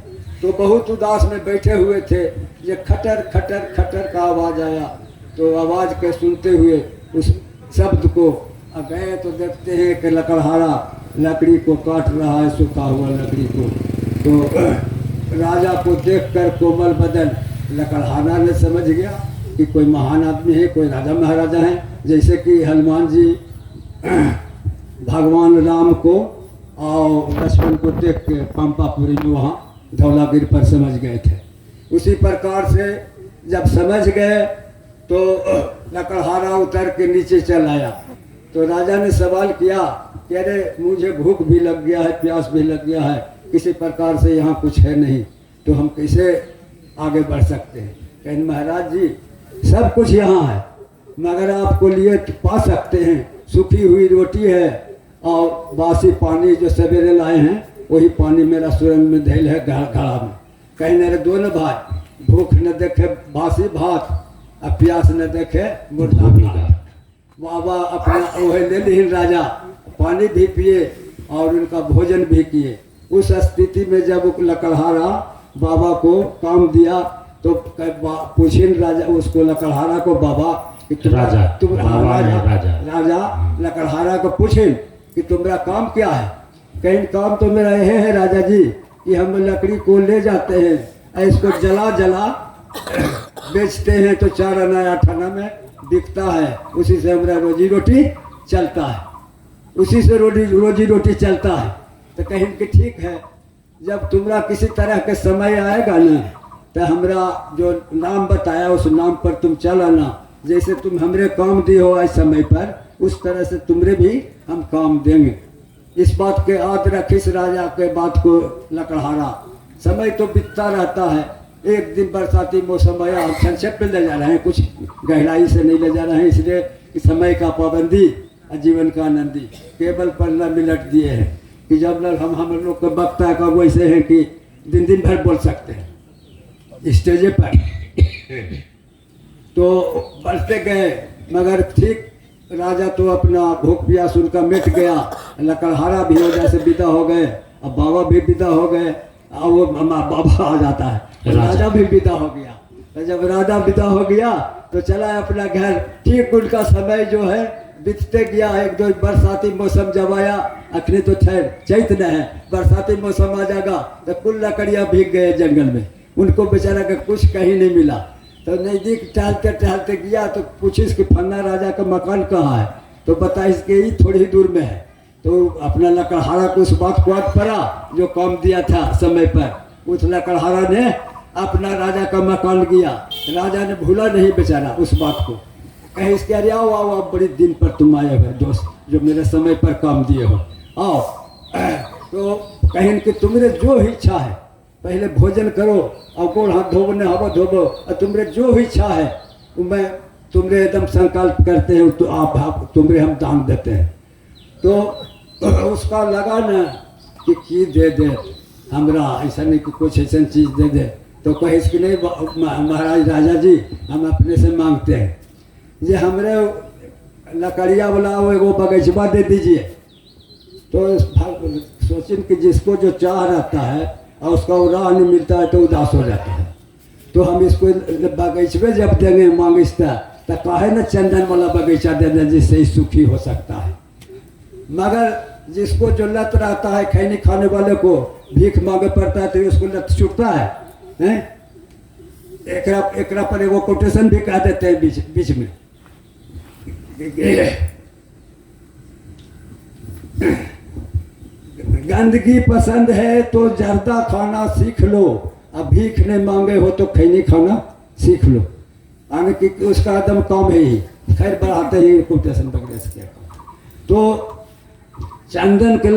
तो बहुत उदास में बैठे हुए थे। ये खटर खटर खटर का आवाज़ आया, तो आवाज़ के सुनते हुए उस शब्द को गए तो देखते हैं कि लकड़हारा लकड़ी को काट रहा है, सूखा हुआ लकड़ी को। तो राजा को देखकर कोमल बदन लकड़हारा ने समझ गया कि कोई महान आदमी है, कोई राजा महाराजा है। जैसे कि हनुमान जी भगवान राम को और लक्ष्मण को देख के पंपापुरी में वहाँ धौलागिरी पर समझ गए थे, उसी प्रकार से जब समझ गए तो लकड़हारा उतर के नीचे चल आया। तो राजा ने सवाल किया कि अरे मुझे भूख भी लग गया है, प्यास भी लग गया है, किसी प्रकार से यहाँ कुछ है नहीं, तो हम कैसे आगे बढ़ सकते हैं। कहें महाराज जी सब कुछ यहाँ है, मगर आपको लिए पा सकते हैं, सूखी हुई रोटी है और बासी पानी जो सवेरे लाए हैं वही पानी मेरा सुरंग में धैल है घड़ा में। कहीं मेरे दोनों भाई, भूख न देखे बासी भात और प्यास न देखे मुर्दा भात। बाबा अपना वह ले ली, राजा पानी भी पिए और उनका भोजन भी किए। उस स्थिति में जब लकड़हारा बाबा को काम दिया तो पूछिन राजा उसको, लकड़हारा को, बाबा कि राजा लकड़हारा को पूछिन कि तुम्हारा काम क्या है। कहीं काम तो मेरा यह है राजा जी कि हम लकड़ी को ले जाते हैं, इसको जला जला बेचते हैं तो 4 आना 8 आना में बिकता है, उसी से हमारा रोजी रोटी चलता है, उसी से रोजी रोटी चलता है। तो कहीं कि ठीक है, जब तुम्हारा किसी तरह के समय आएगा ना तो हमरा जो नाम बताया उस नाम पर तुम चल आना। जैसे तुम हमरे काम दिए हो आज समय पर, उस तरह से तुमरे भी हम काम देंगे। इस बात के याद रख, इस राजा के बात को लकड़हारा। समय तो बीतता रहता है, एक दिन बरसाती मौसम आया, हम संक्षेप में ले जा रहे हैं, कुछ गहराई से नहीं ले जा रहे हैं, इसलिए कि समय का पाबंदी और जीवन का आनंदी केवल 15 मिनट दिए हैं कि जब हम लोग का वक्ता का वैसे है कि दिन भर बोल सकते हैं स्टेज पर। तो बढ़ते गए, मगर ठीक राजा तो अपना भूख प्यास उनका मिट गया, लकड़हारा भी वजह से विदा हो गए, अब बाबा भी विदा हो गए, और वो बाबा आ जाता है, राजा भी विदा हो गया। तो जब राजा विदा हो गया तो चला अपना घर। ठीक उनका समय जो है बीतते गया। एक दो बरसाती मौसम जब आया, अखनी तो ठहर चैत न है, बरसाती मौसम आ जाएगा तो कुल लकड़ियाँ भीग गए जंगल में, उनको बेचारा का कुछ कहीं नहीं मिला। तो नज़दीक टहलते टहलते गया तो पूछिस कि फन्ना राजा का मकान कहाँ है, तो बताइस कि ही थोड़ी दूर में है। तो अपना लकड़हारा को उस बात को याद पड़ा जो काम दिया था समय पर। उस लकड़हारा ने अपना राजा का मकान किया, राजा ने भूला नहीं बेचारा उस बात को। कहीं इसके अरे आओ आओ, आप बड़ी दिन पर तुम आए हो दोस्त, जो मेरे समय पर काम दिए हो, आओ। तो कहीं कि तुम्हारे जो इच्छा है पहले भोजन करो और गोड़ हाथ धोबो न हवा धोबो, और तुम्हारे जो इच्छा है वो मैं तुम्हारे एकदम संकल्प करते हैं तो आप तुम्हारे हम दान देते हैं। तो उसका लगा न कि दे दे हमरा, ऐसा नहीं कि कुछ ऐसा चीज़ दे दे। तो कहे कि नहीं महाराज राजा जी हम अपने से मांगते हैं, ये हमरे लकड़िया वाला वो एगो बगीचवा दे दीजिए। तो सोचिन कि जिसको जो चाह रहता है और उसका वो राह नहीं मिलता है तो उदास हो जाता है। तो हम इसको बगीचे जब देंगे मांगिस्ता तो काहे न चंदन वाला बगीचा दे दें जिससे ही सुखी हो सकता है। मगर जिसको जो लत रहता है खैनी खाने वाले को भीख मांगे पड़ता है तो उसको लत छूटता है, हैं? एकरा पर एगो कोटेशन भी कह देते हैं बीच में। गंदगी पसंद है तो जर्दा खाना सीख लो, अब भीख नहीं मांगे हो तो खैनी खाना सीख लो। आगे की उसका एकदम काम है ही, खैर बढ़ाते ही कोटेशन वगैरह से क्या काम। तो चंदन के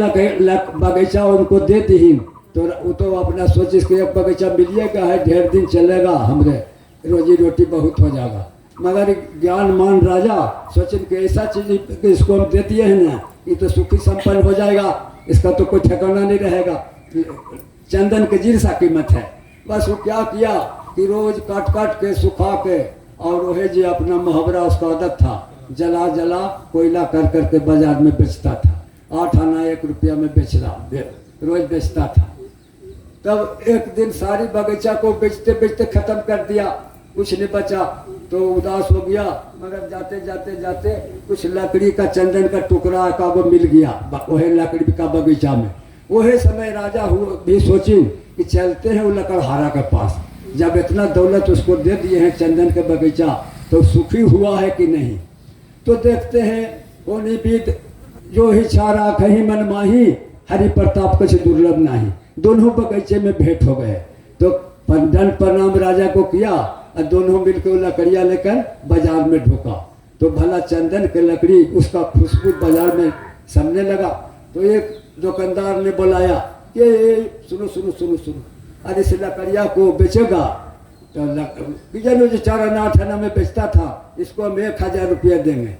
बगीचा उनको देती ही तो वो तो अपना सोचिस कि एक बगीचा मिलिएगा है, ढेर दिन चलेगा, हमरे रोजी रोटी बहुत हो जाएगा। मगर ज्ञान मान राजा सोचें कि ऐसा चीज कि इसको हम दे दिए हैं ना, ये तो सुखी संपन्न हो जाएगा, इसका तो कोई ठिकाना नहीं रहेगा। चंदन के जीर सा कीमत है। बस वो क्या किया कि रोज काट काट के सुखा के, और वही जी अपना मुहावरा उसका आदत था, जला जला कोयला कर करके बाजार में बेचता था। 8 आना 1 रुपया में बेच रहा, रोज बेचता था। तब एक दिन सारी बगीचा को बेचते बेचते खत्म कर दिया, कुछ नहीं बचा तो उदास हो गया। मगर जाते जाते जाते कुछ लकड़ी का चंदन का टुकड़ा का वो मिल गया वही लकड़ी का बगीचा में। वही समय राजा भी सोची कि चलते हैं वो लकड़हारा के पास, जब इतना दौलत उसको दे दिए हैं चंदन के बगीचा तो सुखी हुआ है कि नहीं। तो देखते हैं कोनी बीत जो ही चारा कहीं मन माही, हरि प्रताप कुछ दुर्लभ नहीं। दोनों बगीचे में भेंट हो गए तो दंड प्रणाम राजा को किया और दोनों मिलकर वो लकड़ियाँ लेकर बाजार में ढोका। तो भला चंदन के लकड़ी उसका खुशबू बाजार में समझने लगा। तो एक दुकानदार ने बुलाया कि सुनो सुनो सुनो सुनो, अरे इस लकड़िया को बेचेगा तो जो 4 आना 8 आना में बेचता था, इसको हम 1000 रुपया देंगे।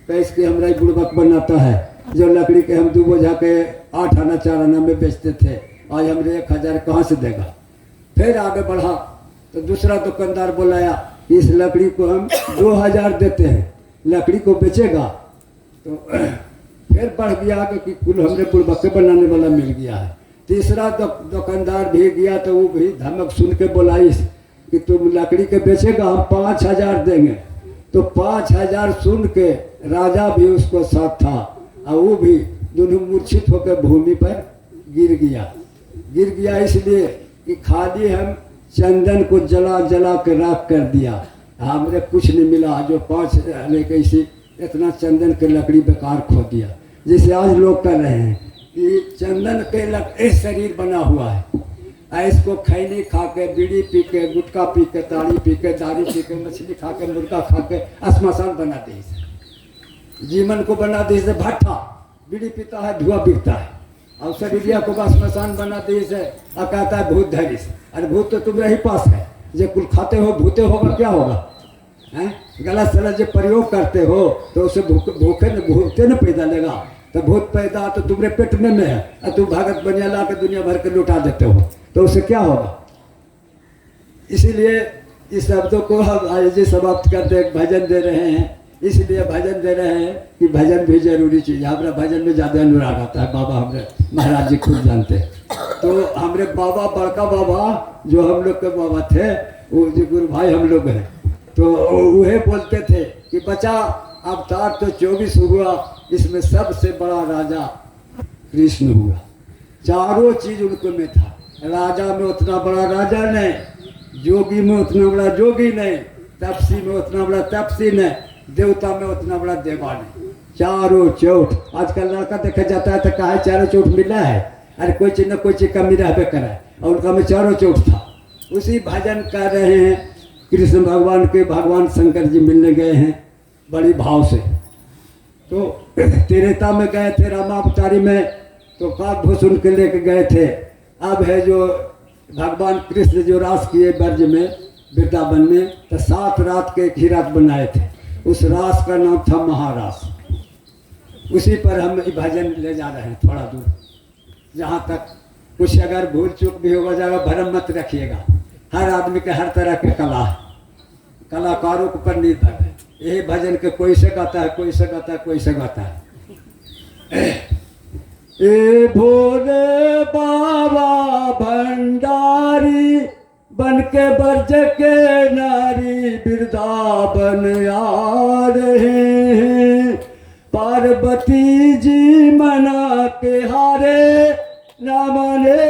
पैसे के हमारा बुड़बक बनाता है, जो लकड़ी के हम 2 बोझा के 8 आना 4 आना में बेचते थे, आज हमरे 1000 कहाँ से देगा। फिर आगे बढ़ा तो दूसरा दुकानदार बुलाया, इस लकड़ी को हम 2000 देते हैं, लकड़ी को बेचेगा। तो फिर बढ़ गया कि कुल हमरे बुड़बक्के बनाने वाला मिल गया है। तीसरा दुकानदार भी गया तो वो भी धमक सुन के बुलाई कि तुम लकड़ी के बेचेगा, हम 5000 देंगे। तो 5000 सुन के राजा भी उसको साथ था और वो भी दोनों मूर्छित होकर भूमि पर गिर गया इसलिए कि खाली हम चंदन को जला जला के राख कर दिया, हमने कुछ नहीं मिला। जो 5 आने के इसी इतना चंदन के लकड़ी बेकार खो दिया। जैसे आज लोग कर रहे हैं कि चंदन के शरीर बना हुआ है, इसको खैनी खा के, बीड़ी पी के, गुटखा पी के, ताड़ी पी के, दारू पी के, मछली खा के, मुर्गा खा के श्मशान बना दी से, जीवन को बना दी से भट्ठा, बीड़ी पीता है, धुआं बिकता है, और शरीरिया को श्मशान बना दी से और कहता है भूत धरी से। अरे भूत तो तुम्हारे ही पास है, जो कुल खाते हो भूते होगा क्या होगा हैं? गलत सलत जो प्रयोग करते हो तो उसे भूखे न पैदा लेगा। तो भूत पैदा तो तुम्हारे पेट में है और तुम भगत बनिया ला के दुनिया भर के लुटा देते हो तो उसे क्या होगा। इसीलिए इस शब्दों को हम आज समाप्त करते एक भजन दे रहे हैं, इसलिए भजन दे रहे हैं कि भजन भी जरूरी चीज़ है। हमारा भजन में ज़्यादा अनुराग आता है, बाबा हमारे महाराज जी खुद जानते हैं। तो हमारे बाबा, बड़का बाबा जो हम लोग के बाबा थे, वो जो गुरु भाई हम लोग हैं, तो वह बोलते थे कि बच्चा अवतार तो 24 हुआ, इसमें सबसे बड़ा राजा कृष्ण हुआ। चारों चीज उनको में था, राजा में उतना बड़ा राजा नहीं, जोगी में उतना बड़ा जोगी नहीं, तपसी में उतना बड़ा तपसी नहीं, देवता में उतना बड़ा देवा नहीं। चारों चौथ आजकल लड़का देखा जाता है तो कहा चारों चौथ मिला है, अरे कोई चीज न कोई चीज कमी रहबे करे, और उनका में चारों चौथ था। उसी भजन कर रहे हैं कृष्ण भगवान के, भगवान शंकर जी मिलने गए हैं बड़ी भाव से। तो त्रेता में गए थे रामावतारी में, तो काकभूषण के लेके गए थे। अब है जो भगवान कृष्ण जो रास किए ब्रज में वृंदावन में, तो 7 रात के एक ही रात बनाए थे, उस रास का नाम था महारास। उसी पर हम ये भजन ले जा रहे हैं थोड़ा दूर। जहाँ तक कुछ अगर भूल चूक भी होगा जाएगा, भरम मत रखिएगा। हर आदमी के हर तरह की कला है, कलाकारों के ऊपर निर्भर है। यही भजन के कोई से गाता है, कोई से गाता है, कोई से गाता है। ए भोले बाबा भंडारी बन के ब्रज के नारी वृंदावन आ रहे हैं। पार्वती जी मना के हारे, न माने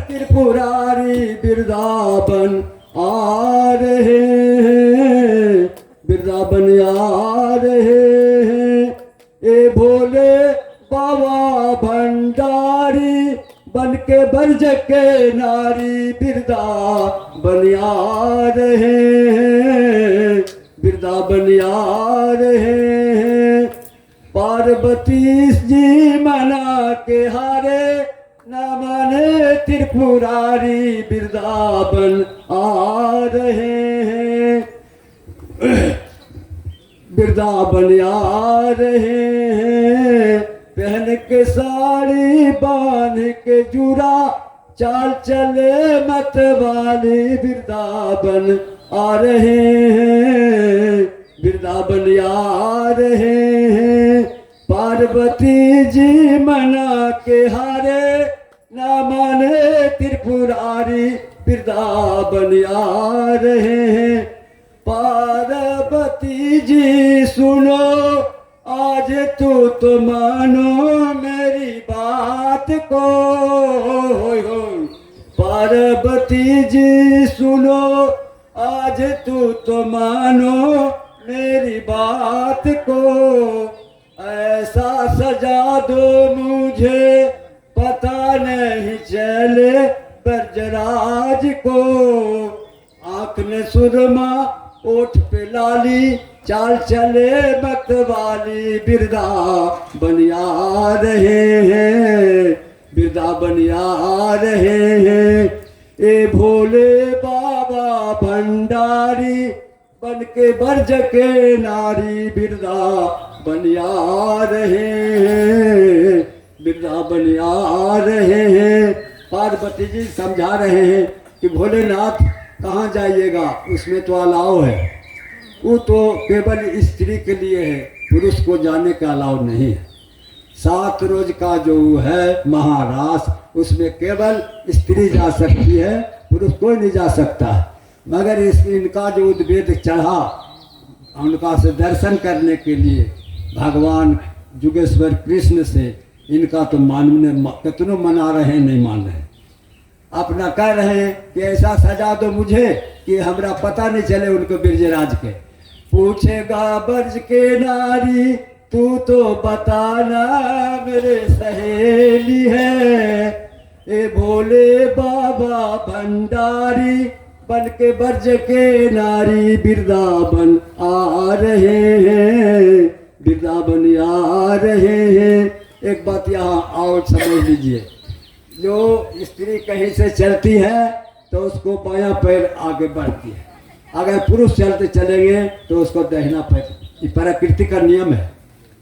त्रिपुरारी वृंदावन आ रहे हैं, वृंदावन आ रहे हैं। ए भोले बाबा भंडारी बन के बरज के नारी वृंदावन आ रहे हैं, वृंदावन आ रहे हैं। पार्वती जी मना के हारे, न माने त्रिपुरारी वृंदावन आ रहे हैं, वृंदावन आ रहे हैं। पहन के साड़ी बांध के जूरा, चाल चले मत वाली वृंदावन आ रहे हैं, वृंदावन आ रहे हैं। पार्वती जी मना के हारे, न माने त्रिपुरारी वृंदावन आ रहे हैं। पार्वती जी सुनो, आज तू मानो मेरी बात को। पार्वती जी सुनो, आज तू मानो मेरी बात को। ऐसा सजा दो मुझे, पता नहीं चले ब्रजराज को। आँख में सुरमा, ओठ पे लाली, चाल चले मतवाली वृंदावन आ रहे हैं, वृंदावन आ रहे हैं। ए भोले बाबा भंडारी, बन के बरज के नारी वृंदावन आ रहे हैं, वृंदावन आ रहे हैं। पार्वती जी समझा रहे हैं कि भोलेनाथ कहाँ जाइएगा, उसमें तो अलाव है, वो तो केवल स्त्री के लिए है, पुरुष को जाने का अलाव नहीं है। 7 रोज का जो है महारास, उसमें केवल स्त्री जा सकती है, पुरुष कोई नहीं जा सकता। मगर इनका जो उद्वेग चढ़ा, उनका से दर्शन करने के लिए भगवान जुगेश्वर कृष्ण से, इनका तो मानने कितनों मना रहे नहीं मान रहे। अपना कह रहे हैं कि ऐसा सजा दो मुझे कि हमरा पता नहीं चले उनको ब्रजराज के। पूछेगा ब्रज के नारी, तू तो बताना मेरे सहेली है। ए भोले बाबा भंडारी, बन के ब्रज के नारी वृंदावन आ रहे हैं, वृंदावन आ रहे हैं। एक बात यहाँ और समझ लीजिए, जो स्त्री कहीं से चलती है तो उसको बायां पैर आगे बढ़ती है, अगर पुरुष चलते चलेंगे तो उसको दाहिना पैर। ये प्रकृति का नियम है,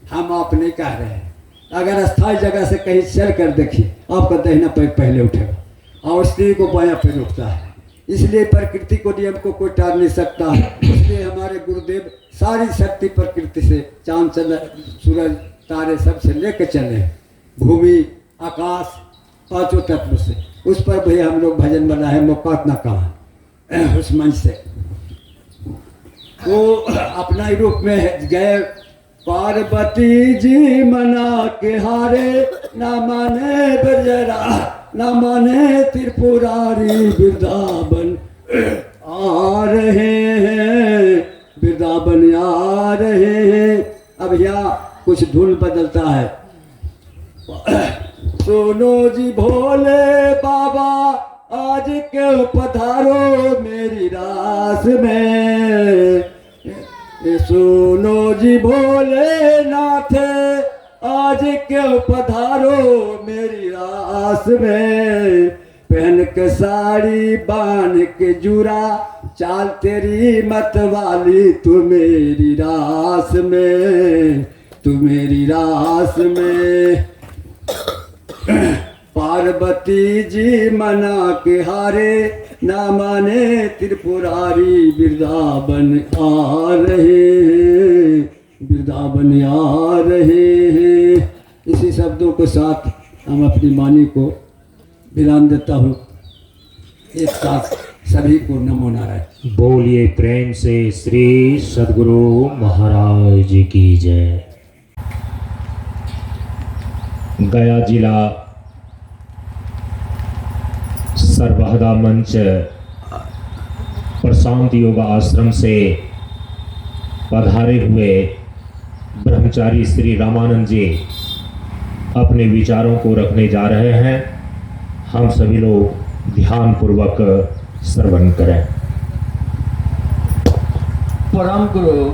हम आप नहीं कह रहे हैं। अगर स्थायी जगह से कहीं चल कर देखिए, आपका दाहिना पैर पहले उठेगा और स्त्री को बायां पैर उठता है। इसलिए प्रकृति को नियम को कोई टाल नहीं सकता है। इसलिए हमारे गुरुदेव सारी शक्ति प्रकृति से, चांद सूरज तारे सबसे लेकर चले, भूमि आकाश पांचों तत्व से। उस पर भी हम लोग भजन बना है, मौका ना कहा उस मंच से। वो अपना ही रूप में गए। पार्वती जी मना के हारे, ना माने ब्रजरा, ना माने त्रिपुरारी वृंदावन आ रहे हैं, वृंदावन आ रहे हैं। अब यहाँ कुछ धुन बदलता है। सुनो जी भोले बाबा, आज क्यों पधारो मेरी रास में। सुनो जी भोले नाथ, आज क्यों पधारो मेरी रास में। पहन के साड़ी बांध के जूरा, चाल तेरी मत वाली तू मेरी रास में, तू मेरी रास में। पार्वती जी मना के हारे, ना माने त्रिपुरारी वृंदावन आ रहे हैं, वृंदावन आ रहे हैं। इसी शब्दों के साथ हम अपनी वाणी को विराम देता हूँ। एक साथ सभी को नमो नारायण। बोलिए प्रेम से श्री सद्गुरु महाराज जी की जय। गया जिला सर्वहदा मंच प्रशांत योगा आश्रम से पधारे हुए ब्रह्मचारी श्री रामानंद जी अपने विचारों को रखने जा रहे हैं। हम सभी लोग ध्यान पूर्वक श्रवण करें। परम गुरु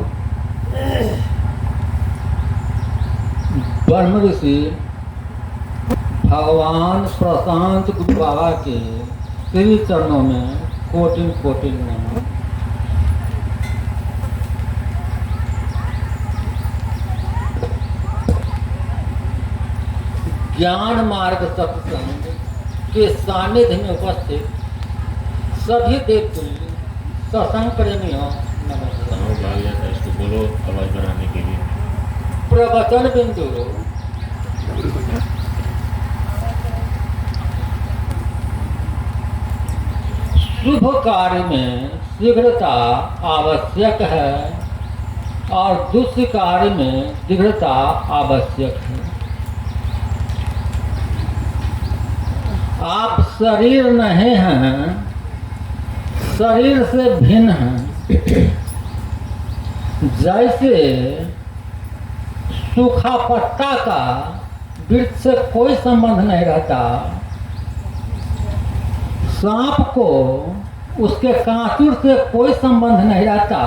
ब्रह्म ऋषि भगवान प्रशांत गुरु बाबा के श्री चरणों में कोटि कोटि नमः। ज्ञान मार्ग सत्संग के सानिध्य में उपस्थित सभी देवतुल्य सत्संग प्रेमियों नमस्कार। इसको बोलो आवाज बढ़ाने के लिए। प्रवचन बिंदु शुभ कार्य में शीघ्रता आवश्यक है और दुष्ट कार्य में शीघ्रता आवश्यक है। आप शरीर नहीं हैं, शरीर से भिन्न हैं। जैसे सूखा पत्ता का वृक्ष से कोई संबंध नहीं रहता, सांप को उसके कांटूर से कोई संबंध नहीं रहता,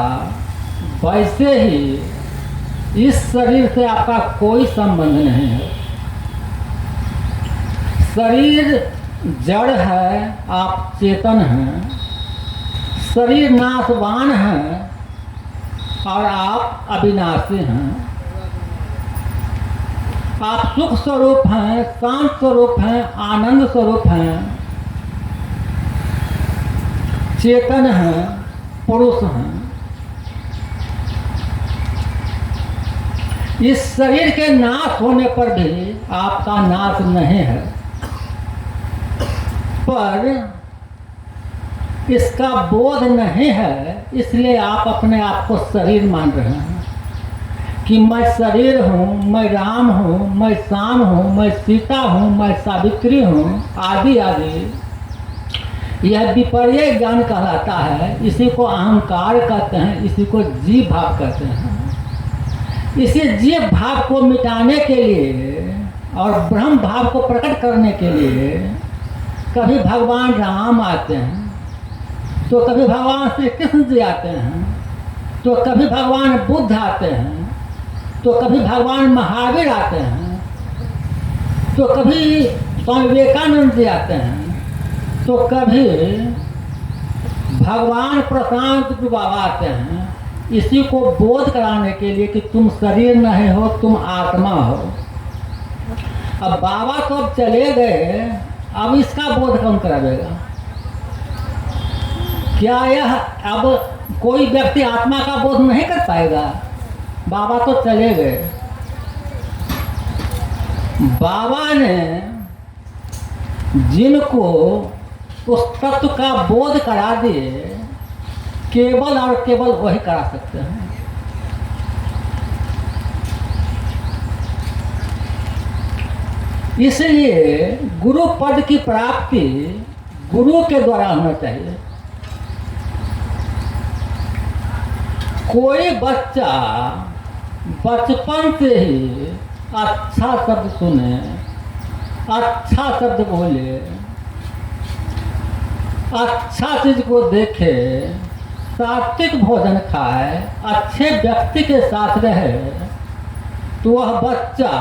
वैसे ही इस शरीर से आपका कोई संबंध नहीं है। शरीर जड़ है, आप चेतन हैं। शरीर नाशवान है और आप अविनाशी हैं। आप सुख स्वरूप हैं, शांत स्वरूप हैं, आनंद स्वरूप हैं, चेतन हैं, पुरुष हैं। इस शरीर के नाश होने पर भी आपका नाश नहीं है, पर इसका बोध नहीं है, इसलिए आप अपने आप को शरीर मान रहे हैं कि मैं शरीर हूँ, मैं राम हूँ, मैं श्याम हूँ, मैं सीता हूँ, मैं सावित्री हूँ, आदि आदि। यह विपर्य ज्ञान कहलाता है। इसी को अहंकार कहते हैं, इसी को जीव भाव कहते हैं। इसी जीव भाव को मिटाने के लिए और ब्रह्म भाव को प्रकट करने के लिए कभी भगवान राम आते हैं, तो कभी भगवान श्री कृष्ण जी आते हैं, तो कभी भगवान बुद्ध आते हैं, तो कभी भगवान महावीर आते हैं, तो कभी स्वामी विवेकानंद जी आते हैं, तो कभी भगवान प्रशांत गुरु बाबा आते हैं। इसी को बोध कराने के लिए कि तुम शरीर नहीं हो, तुम आत्मा हो। अब बाबा तो अब चले गए, अब इसका बोध कौन करावेगा? क्या यह अब कोई व्यक्ति आत्मा का बोध नहीं कर पाएगा? बाबा तो चले गए। बाबा ने जिनको उस तत्व का बोध करा दिए, केवल और केवल वही करा सकते हैं। इसलिए गुरु पद की प्राप्ति गुरु के द्वारा होना चाहिए। कोई बच्चा बचपन से ही अच्छा शब्द सुने, अच्छा शब्द बोले, अच्छा चीज को देखे, सात्विक भोजन खाए, अच्छे व्यक्ति के साथ रहे, तो वह बच्चा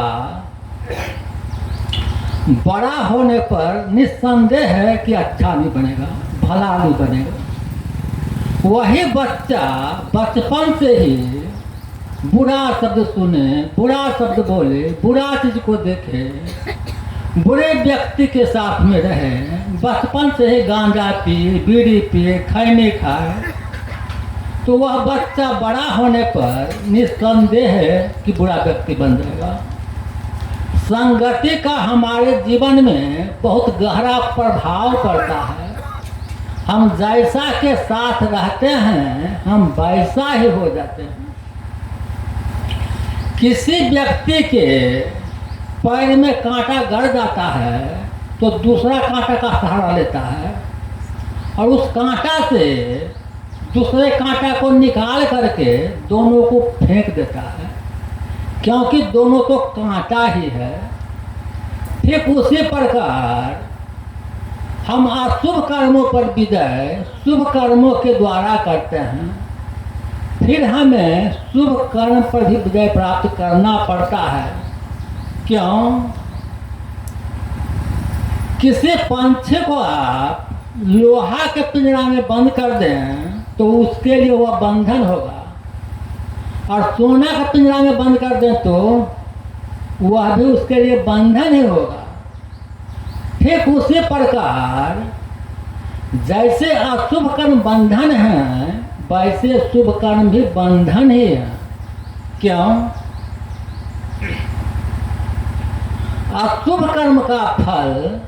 बड़ा होने पर निस्संदेह है कि अच्छा नहीं बनेगा, भला नहीं बनेगा। वही बच्चा बचपन से ही बुरा शब्द सुने, बुरा शब्द बोले, बुरा चीज को देखे, बुरे व्यक्ति के साथ में रहे, बचपन से ही गांजा पिए, बीड़ी पिए, खैनी खाए, तो वह बच्चा बड़ा होने पर निस्संदेह है कि बुरा व्यक्ति बन जाएगा। संगति का हमारे जीवन में बहुत गहरा प्रभाव पड़ता है। हम जैसा के साथ रहते हैं, हम वैसा ही हो जाते हैं। किसी व्यक्ति के पैर में कांटा गड़ जाता है तो दूसरा कांटा का सहारा लेता है और उस कांटा से दूसरे कांटा को निकाल करके दोनों को फेंक देता है, क्योंकि दोनों तो कांटा ही है। ठीक उसी प्रकार हम अशुभ कर्मों पर विजय शुभ कर्मों के द्वारा करते हैं, फिर हमें शुभ कर्म पर भी विजय प्राप्त करना पड़ता है। क्यों? किसी पंछी को आप लोहा के पिंजरा में बंद कर दें तो उसके लिए वह बंधन होगा, और सोना का पिंजरा में बंद कर दें तो वह भी उसके लिए बंधन ही होगा। ठीक उसी प्रकार जैसे अशुभ कर्म बंधन है, वैसे शुभ कर्म भी बंधन ही है। क्यों? अशुभ कर्म का फल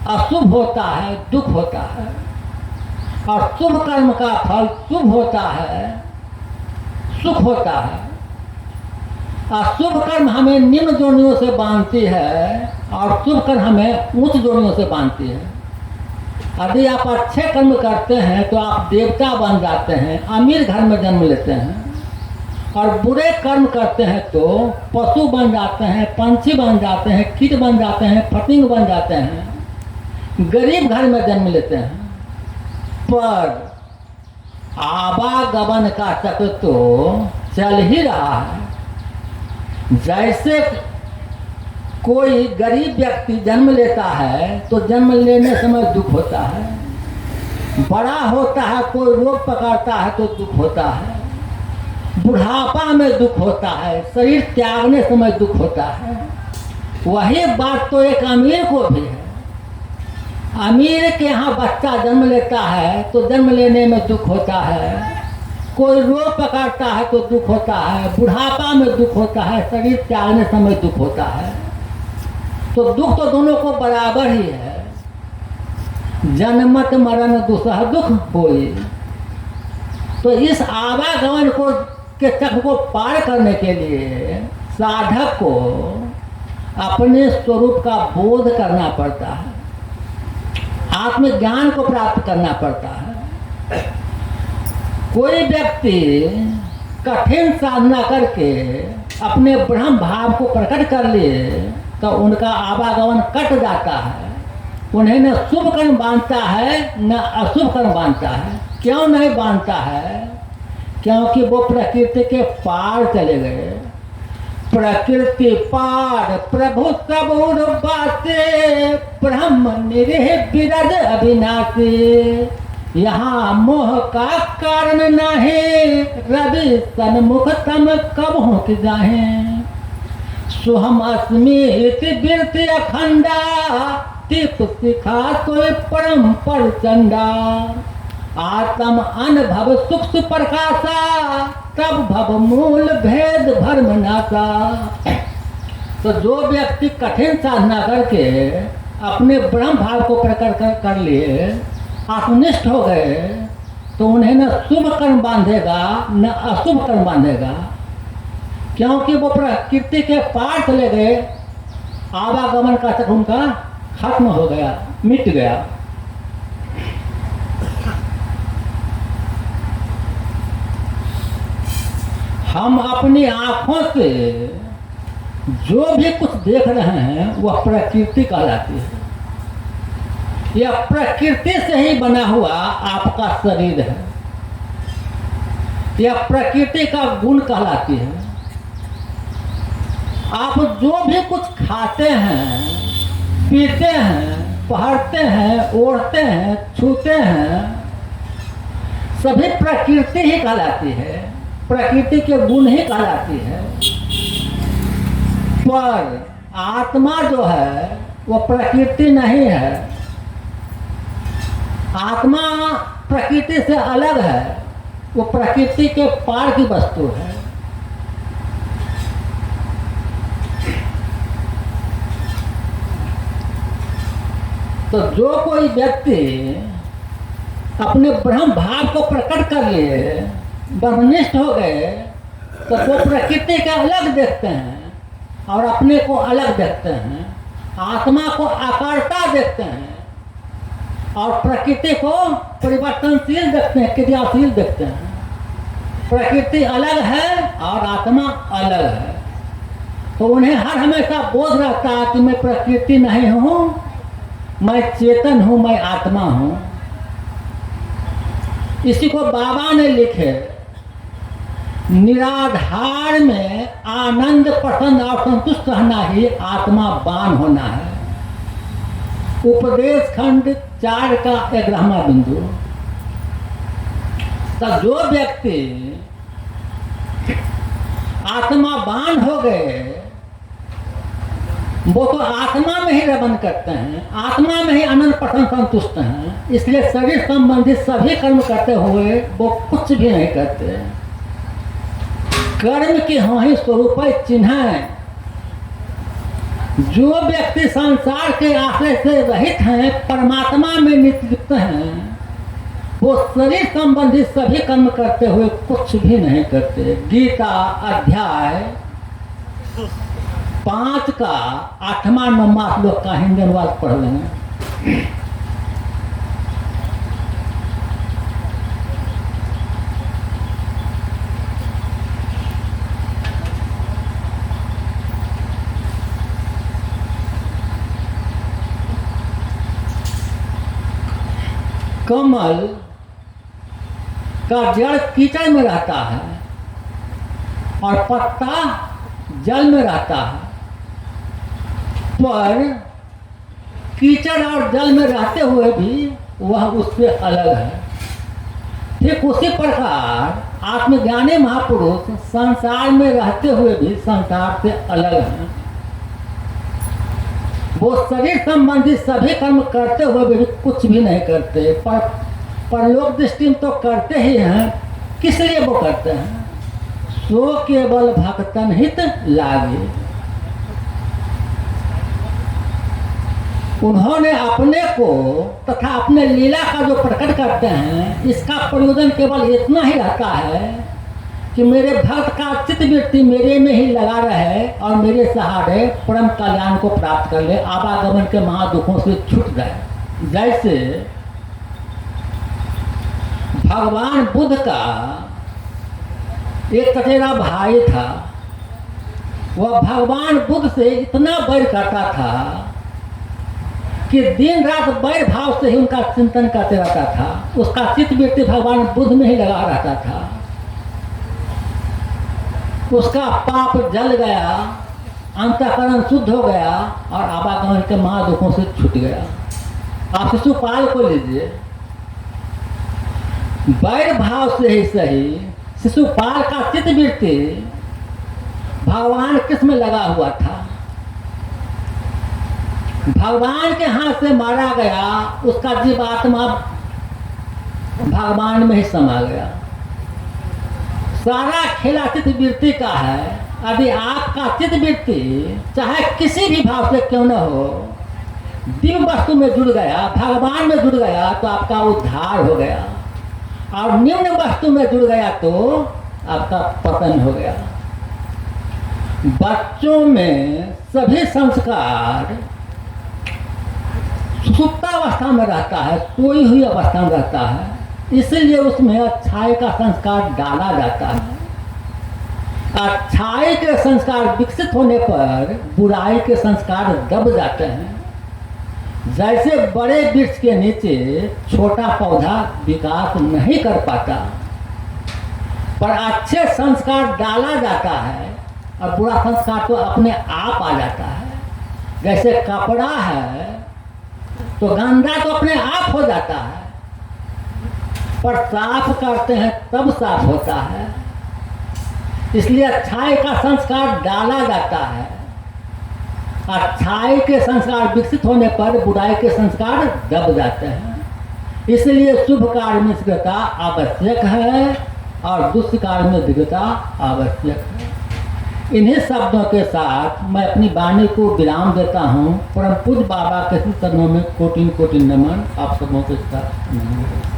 अशुभ होता है, दुख होता है, और शुभ कर्म का फल शुभ होता है, सुख होता है। अशुभ कर्म हमें निम्न जोनियों से बांधती है और शुभ कर्म हमें उच्च जोनियों से बांधती है। यदि आप अच्छे कर्म करते हैं तो आप देवता बन जाते हैं, अमीर घर में जन्म लेते हैं, और बुरे कर्म करते हैं तो पशु बन जाते हैं, पंछी बन जाते हैं, कीट बन जाते हैं, फतिंग बन जाते हैं, गरीब घर में जन्म लेते हैं। पर आवागमन का चक्र तो चल ही रहा है। जैसे कोई गरीब व्यक्ति जन्म लेता है तो जन्म लेने समय दुख होता है, बड़ा होता है कोई रोग पकड़ता है तो दुख होता है, बुढ़ापा में दुख होता है, शरीर त्यागने समय दुख होता है। वही बात तो एक अमीर को भी है। अमीर के यहाँ बच्चा जन्म लेता है तो जन्म लेने में दुख होता है, कोई रोग पकड़ता है तो दुख होता है, बुढ़ापा में दुख होता है, शरीर त्यागने समय दुख होता है। तो दुख तो दोनों को बराबर ही है। जन्मत मरण दुसह दुख होई। तो इस आवागमन को के चक्र को पार करने के लिए साधक को अपने स्वरूप का बोध करना पड़ता है, आत्मज्ञान को प्राप्त करना पड़ता है। कोई व्यक्ति कठिन साधना करके अपने ब्रह्म भाव को प्रकट कर लिए तो उनका आवागमन कट जाता है। उन्हें न शुभ कर्म बांधता है न अशुभ कर्म बांधता है। क्यों नहीं बांधता है? क्योंकि वो प्रकृति के पार चले गए। प्रकृति पार प्रभु सब बाते, ब्रह्म निरह विरज अविनाशी। यहाँ मोह का कारण नहीं, रवि सन्मुख तम कब हो कि जाहे। सुहम अस्मि इति बिरति अखंडा, टिप सिखा तो परम पर चंडा। आत्म अनुभव सुख सुप्रकाशा, तब भव मूल भेद भर्म नासा। तो जो व्यक्ति कठिन साधना करके अपने ब्रह्म भाव को प्रकट कर लिए, आत्मनिष्ठ हो गए, तो उन्हें न शुभ कर्म बांधेगा न अशुभ कर्म बांधेगा। क्योंकि वो प्रकृति के पार चले गए, आवागमन का चक्र उनका खत्म हो गया, मिट गया। हम अपनी आंखों से जो भी कुछ देख रहे हैं वह प्रकृति कहलाती है। यह प्रकृति से ही बना हुआ आपका शरीर है। यह प्रकृति का गुण कहलाती है। आप जो भी कुछ खाते हैं, पीते हैं, पहनते हैं, ओढ़ते हैं, छूते हैं, सभी प्रकृति ही कहलाती है, प्रकृति के गुण ही कहलाती है। पर आत्मा जो है वो प्रकृति नहीं है। आत्मा प्रकृति से अलग है, वो प्रकृति के पार की वस्तु है। तो जो कोई व्यक्ति अपने ब्रह्म भाव को प्रकट कर लिए, ब्रह्मनिष्ठ हो गए, तो वो प्रकृति के अलग देखते हैं और अपने को अलग देखते हैं। आत्मा को आकारता देखते हैं और प्रकृति को परिवर्तनशील देखते हैं, क्रियाशील देखते हैं। प्रकृति अलग है और आत्मा अलग है। तो उन्हें हर हमेशा बोध रहता है कि मैं प्रकृति नहीं हूँ, मैं चेतन हूँ, मैं आत्मा हूँ। इसी को बाबा ने लिखे, निराधार में आनंद प्रसन्न और संतुष्ट रहना ही आत्मावान होना है। उपदेश खंड 4 का 11वां बिंदु। तो जो व्यक्ति आत्मावान हो गए वो तो आत्मा में ही रमन करते हैं, आत्मा में ही आनंद प्रसन्न संतुष्ट हैं। इसलिए शरीर संबंधी सभी कर्म करते हुए वो कुछ भी नहीं करते। कर्म के हाँ ही स्वरूप चिन्ह है। जो व्यक्ति संसार के आश्रय से रहित हैं, परमात्मा में नियुक्त हैं, वो शरीर संबंधी सभी कर्म करते हुए कुछ भी नहीं करते। गीता अध्याय 5 का 8वां 9वां श्लोक का हिंदी अनुवाद पढ़ लेंगे। कमल का जड़ कीचड़ में रहता है और पत्ता जल में रहता है, पर कीचड़ और जल में रहते हुए भी वह उससे अलग है। ठीक उसी प्रकार आत्मज्ञानी महापुरुष संसार में रहते हुए भी संसार से अलग हैं। वो शरीर संबंधी सभी कर्म करते हुए भी कुछ भी नहीं करते, पर लोक दृष्टि में तो करते ही हैं। किस लिए वो करते हैं? सो केवल भक्तन हित लागे। उन्होंने अपने को तथा अपने लीला का जो प्रकट करते हैं, इसका प्रयोजन केवल इतना ही रहता है कि मेरे भक्त का चित्त वृत्ति मेरे में ही लगा रहे और मेरे सहारे परम कल्याण को प्राप्त कर ले, आवागमन के महादुखों से छूट जाए। जैसे भगवान बुद्ध का एक चचेरा भाई था, वह भगवान बुद्ध से इतना बैर करता था कि दिन रात बैर भाव से ही उनका चिंतन करते रहता था। उसका चित्त वृत्ति भगवान बुद्ध में ही लगा रहता था। उसका पाप जल गया, अंतःकरण शुद्ध हो गया और आवागमन के महादुखों से छूट गया। आप शिशुपाल को लीजिए, बैर भाव से ही सही शिशुपाल का चित्त वृत्ति भगवान कृष्ण में लगा हुआ था। भगवान के हाथ से मारा गया, उसका जीवात्मा भगवान में ही समा गया। सारा खेला चित्त वृत्ति का है। यदि आपका चित्त वृत्ति चाहे किसी भी भाव से क्यों न हो, दिव्य वस्तु में जुड़ गया, भगवान में जुड़ गया तो आपका उद्धार हो गया, और निम्न वस्तु में जुड़ गया तो आपका पतन हो गया। बच्चों में सभी संस्कार सुप्तावस्था में रहता है, सोई हुई अवस्था में रहता है, इसलिए उसमें अच्छाई का संस्कार डाला जाता है। अच्छाई के संस्कार विकसित होने पर बुराई के संस्कार दब जाते हैं। जैसे बड़े वृक्ष के नीचे छोटा पौधा विकास नहीं कर पाता, पर अच्छे संस्कार डाला जाता है और बुरा संस्कार तो अपने आप आ जाता है। जैसे कपड़ा है तो गंदा तो अपने आप हो जाता है, पर साफ करते हैं तब साफ होता है। इसलिए अच्छाई का संस्कार डाला जाता है। अच्छाई के संस्कार विकसित होने पर बुराई के संस्कार दब जाते हैं। इसलिए शुभ कार्य में शीघ्रता आवश्यक है और दुष्ट कार्य में शीघ्रता आवश्यक है। इन्हीं शब्दों के साथ मैं अपनी वाणी को विराम देता हूँ। परम पूज्य बाबा के चरणों में कोटि कोटि नमन। आप सबों के साथ नमन।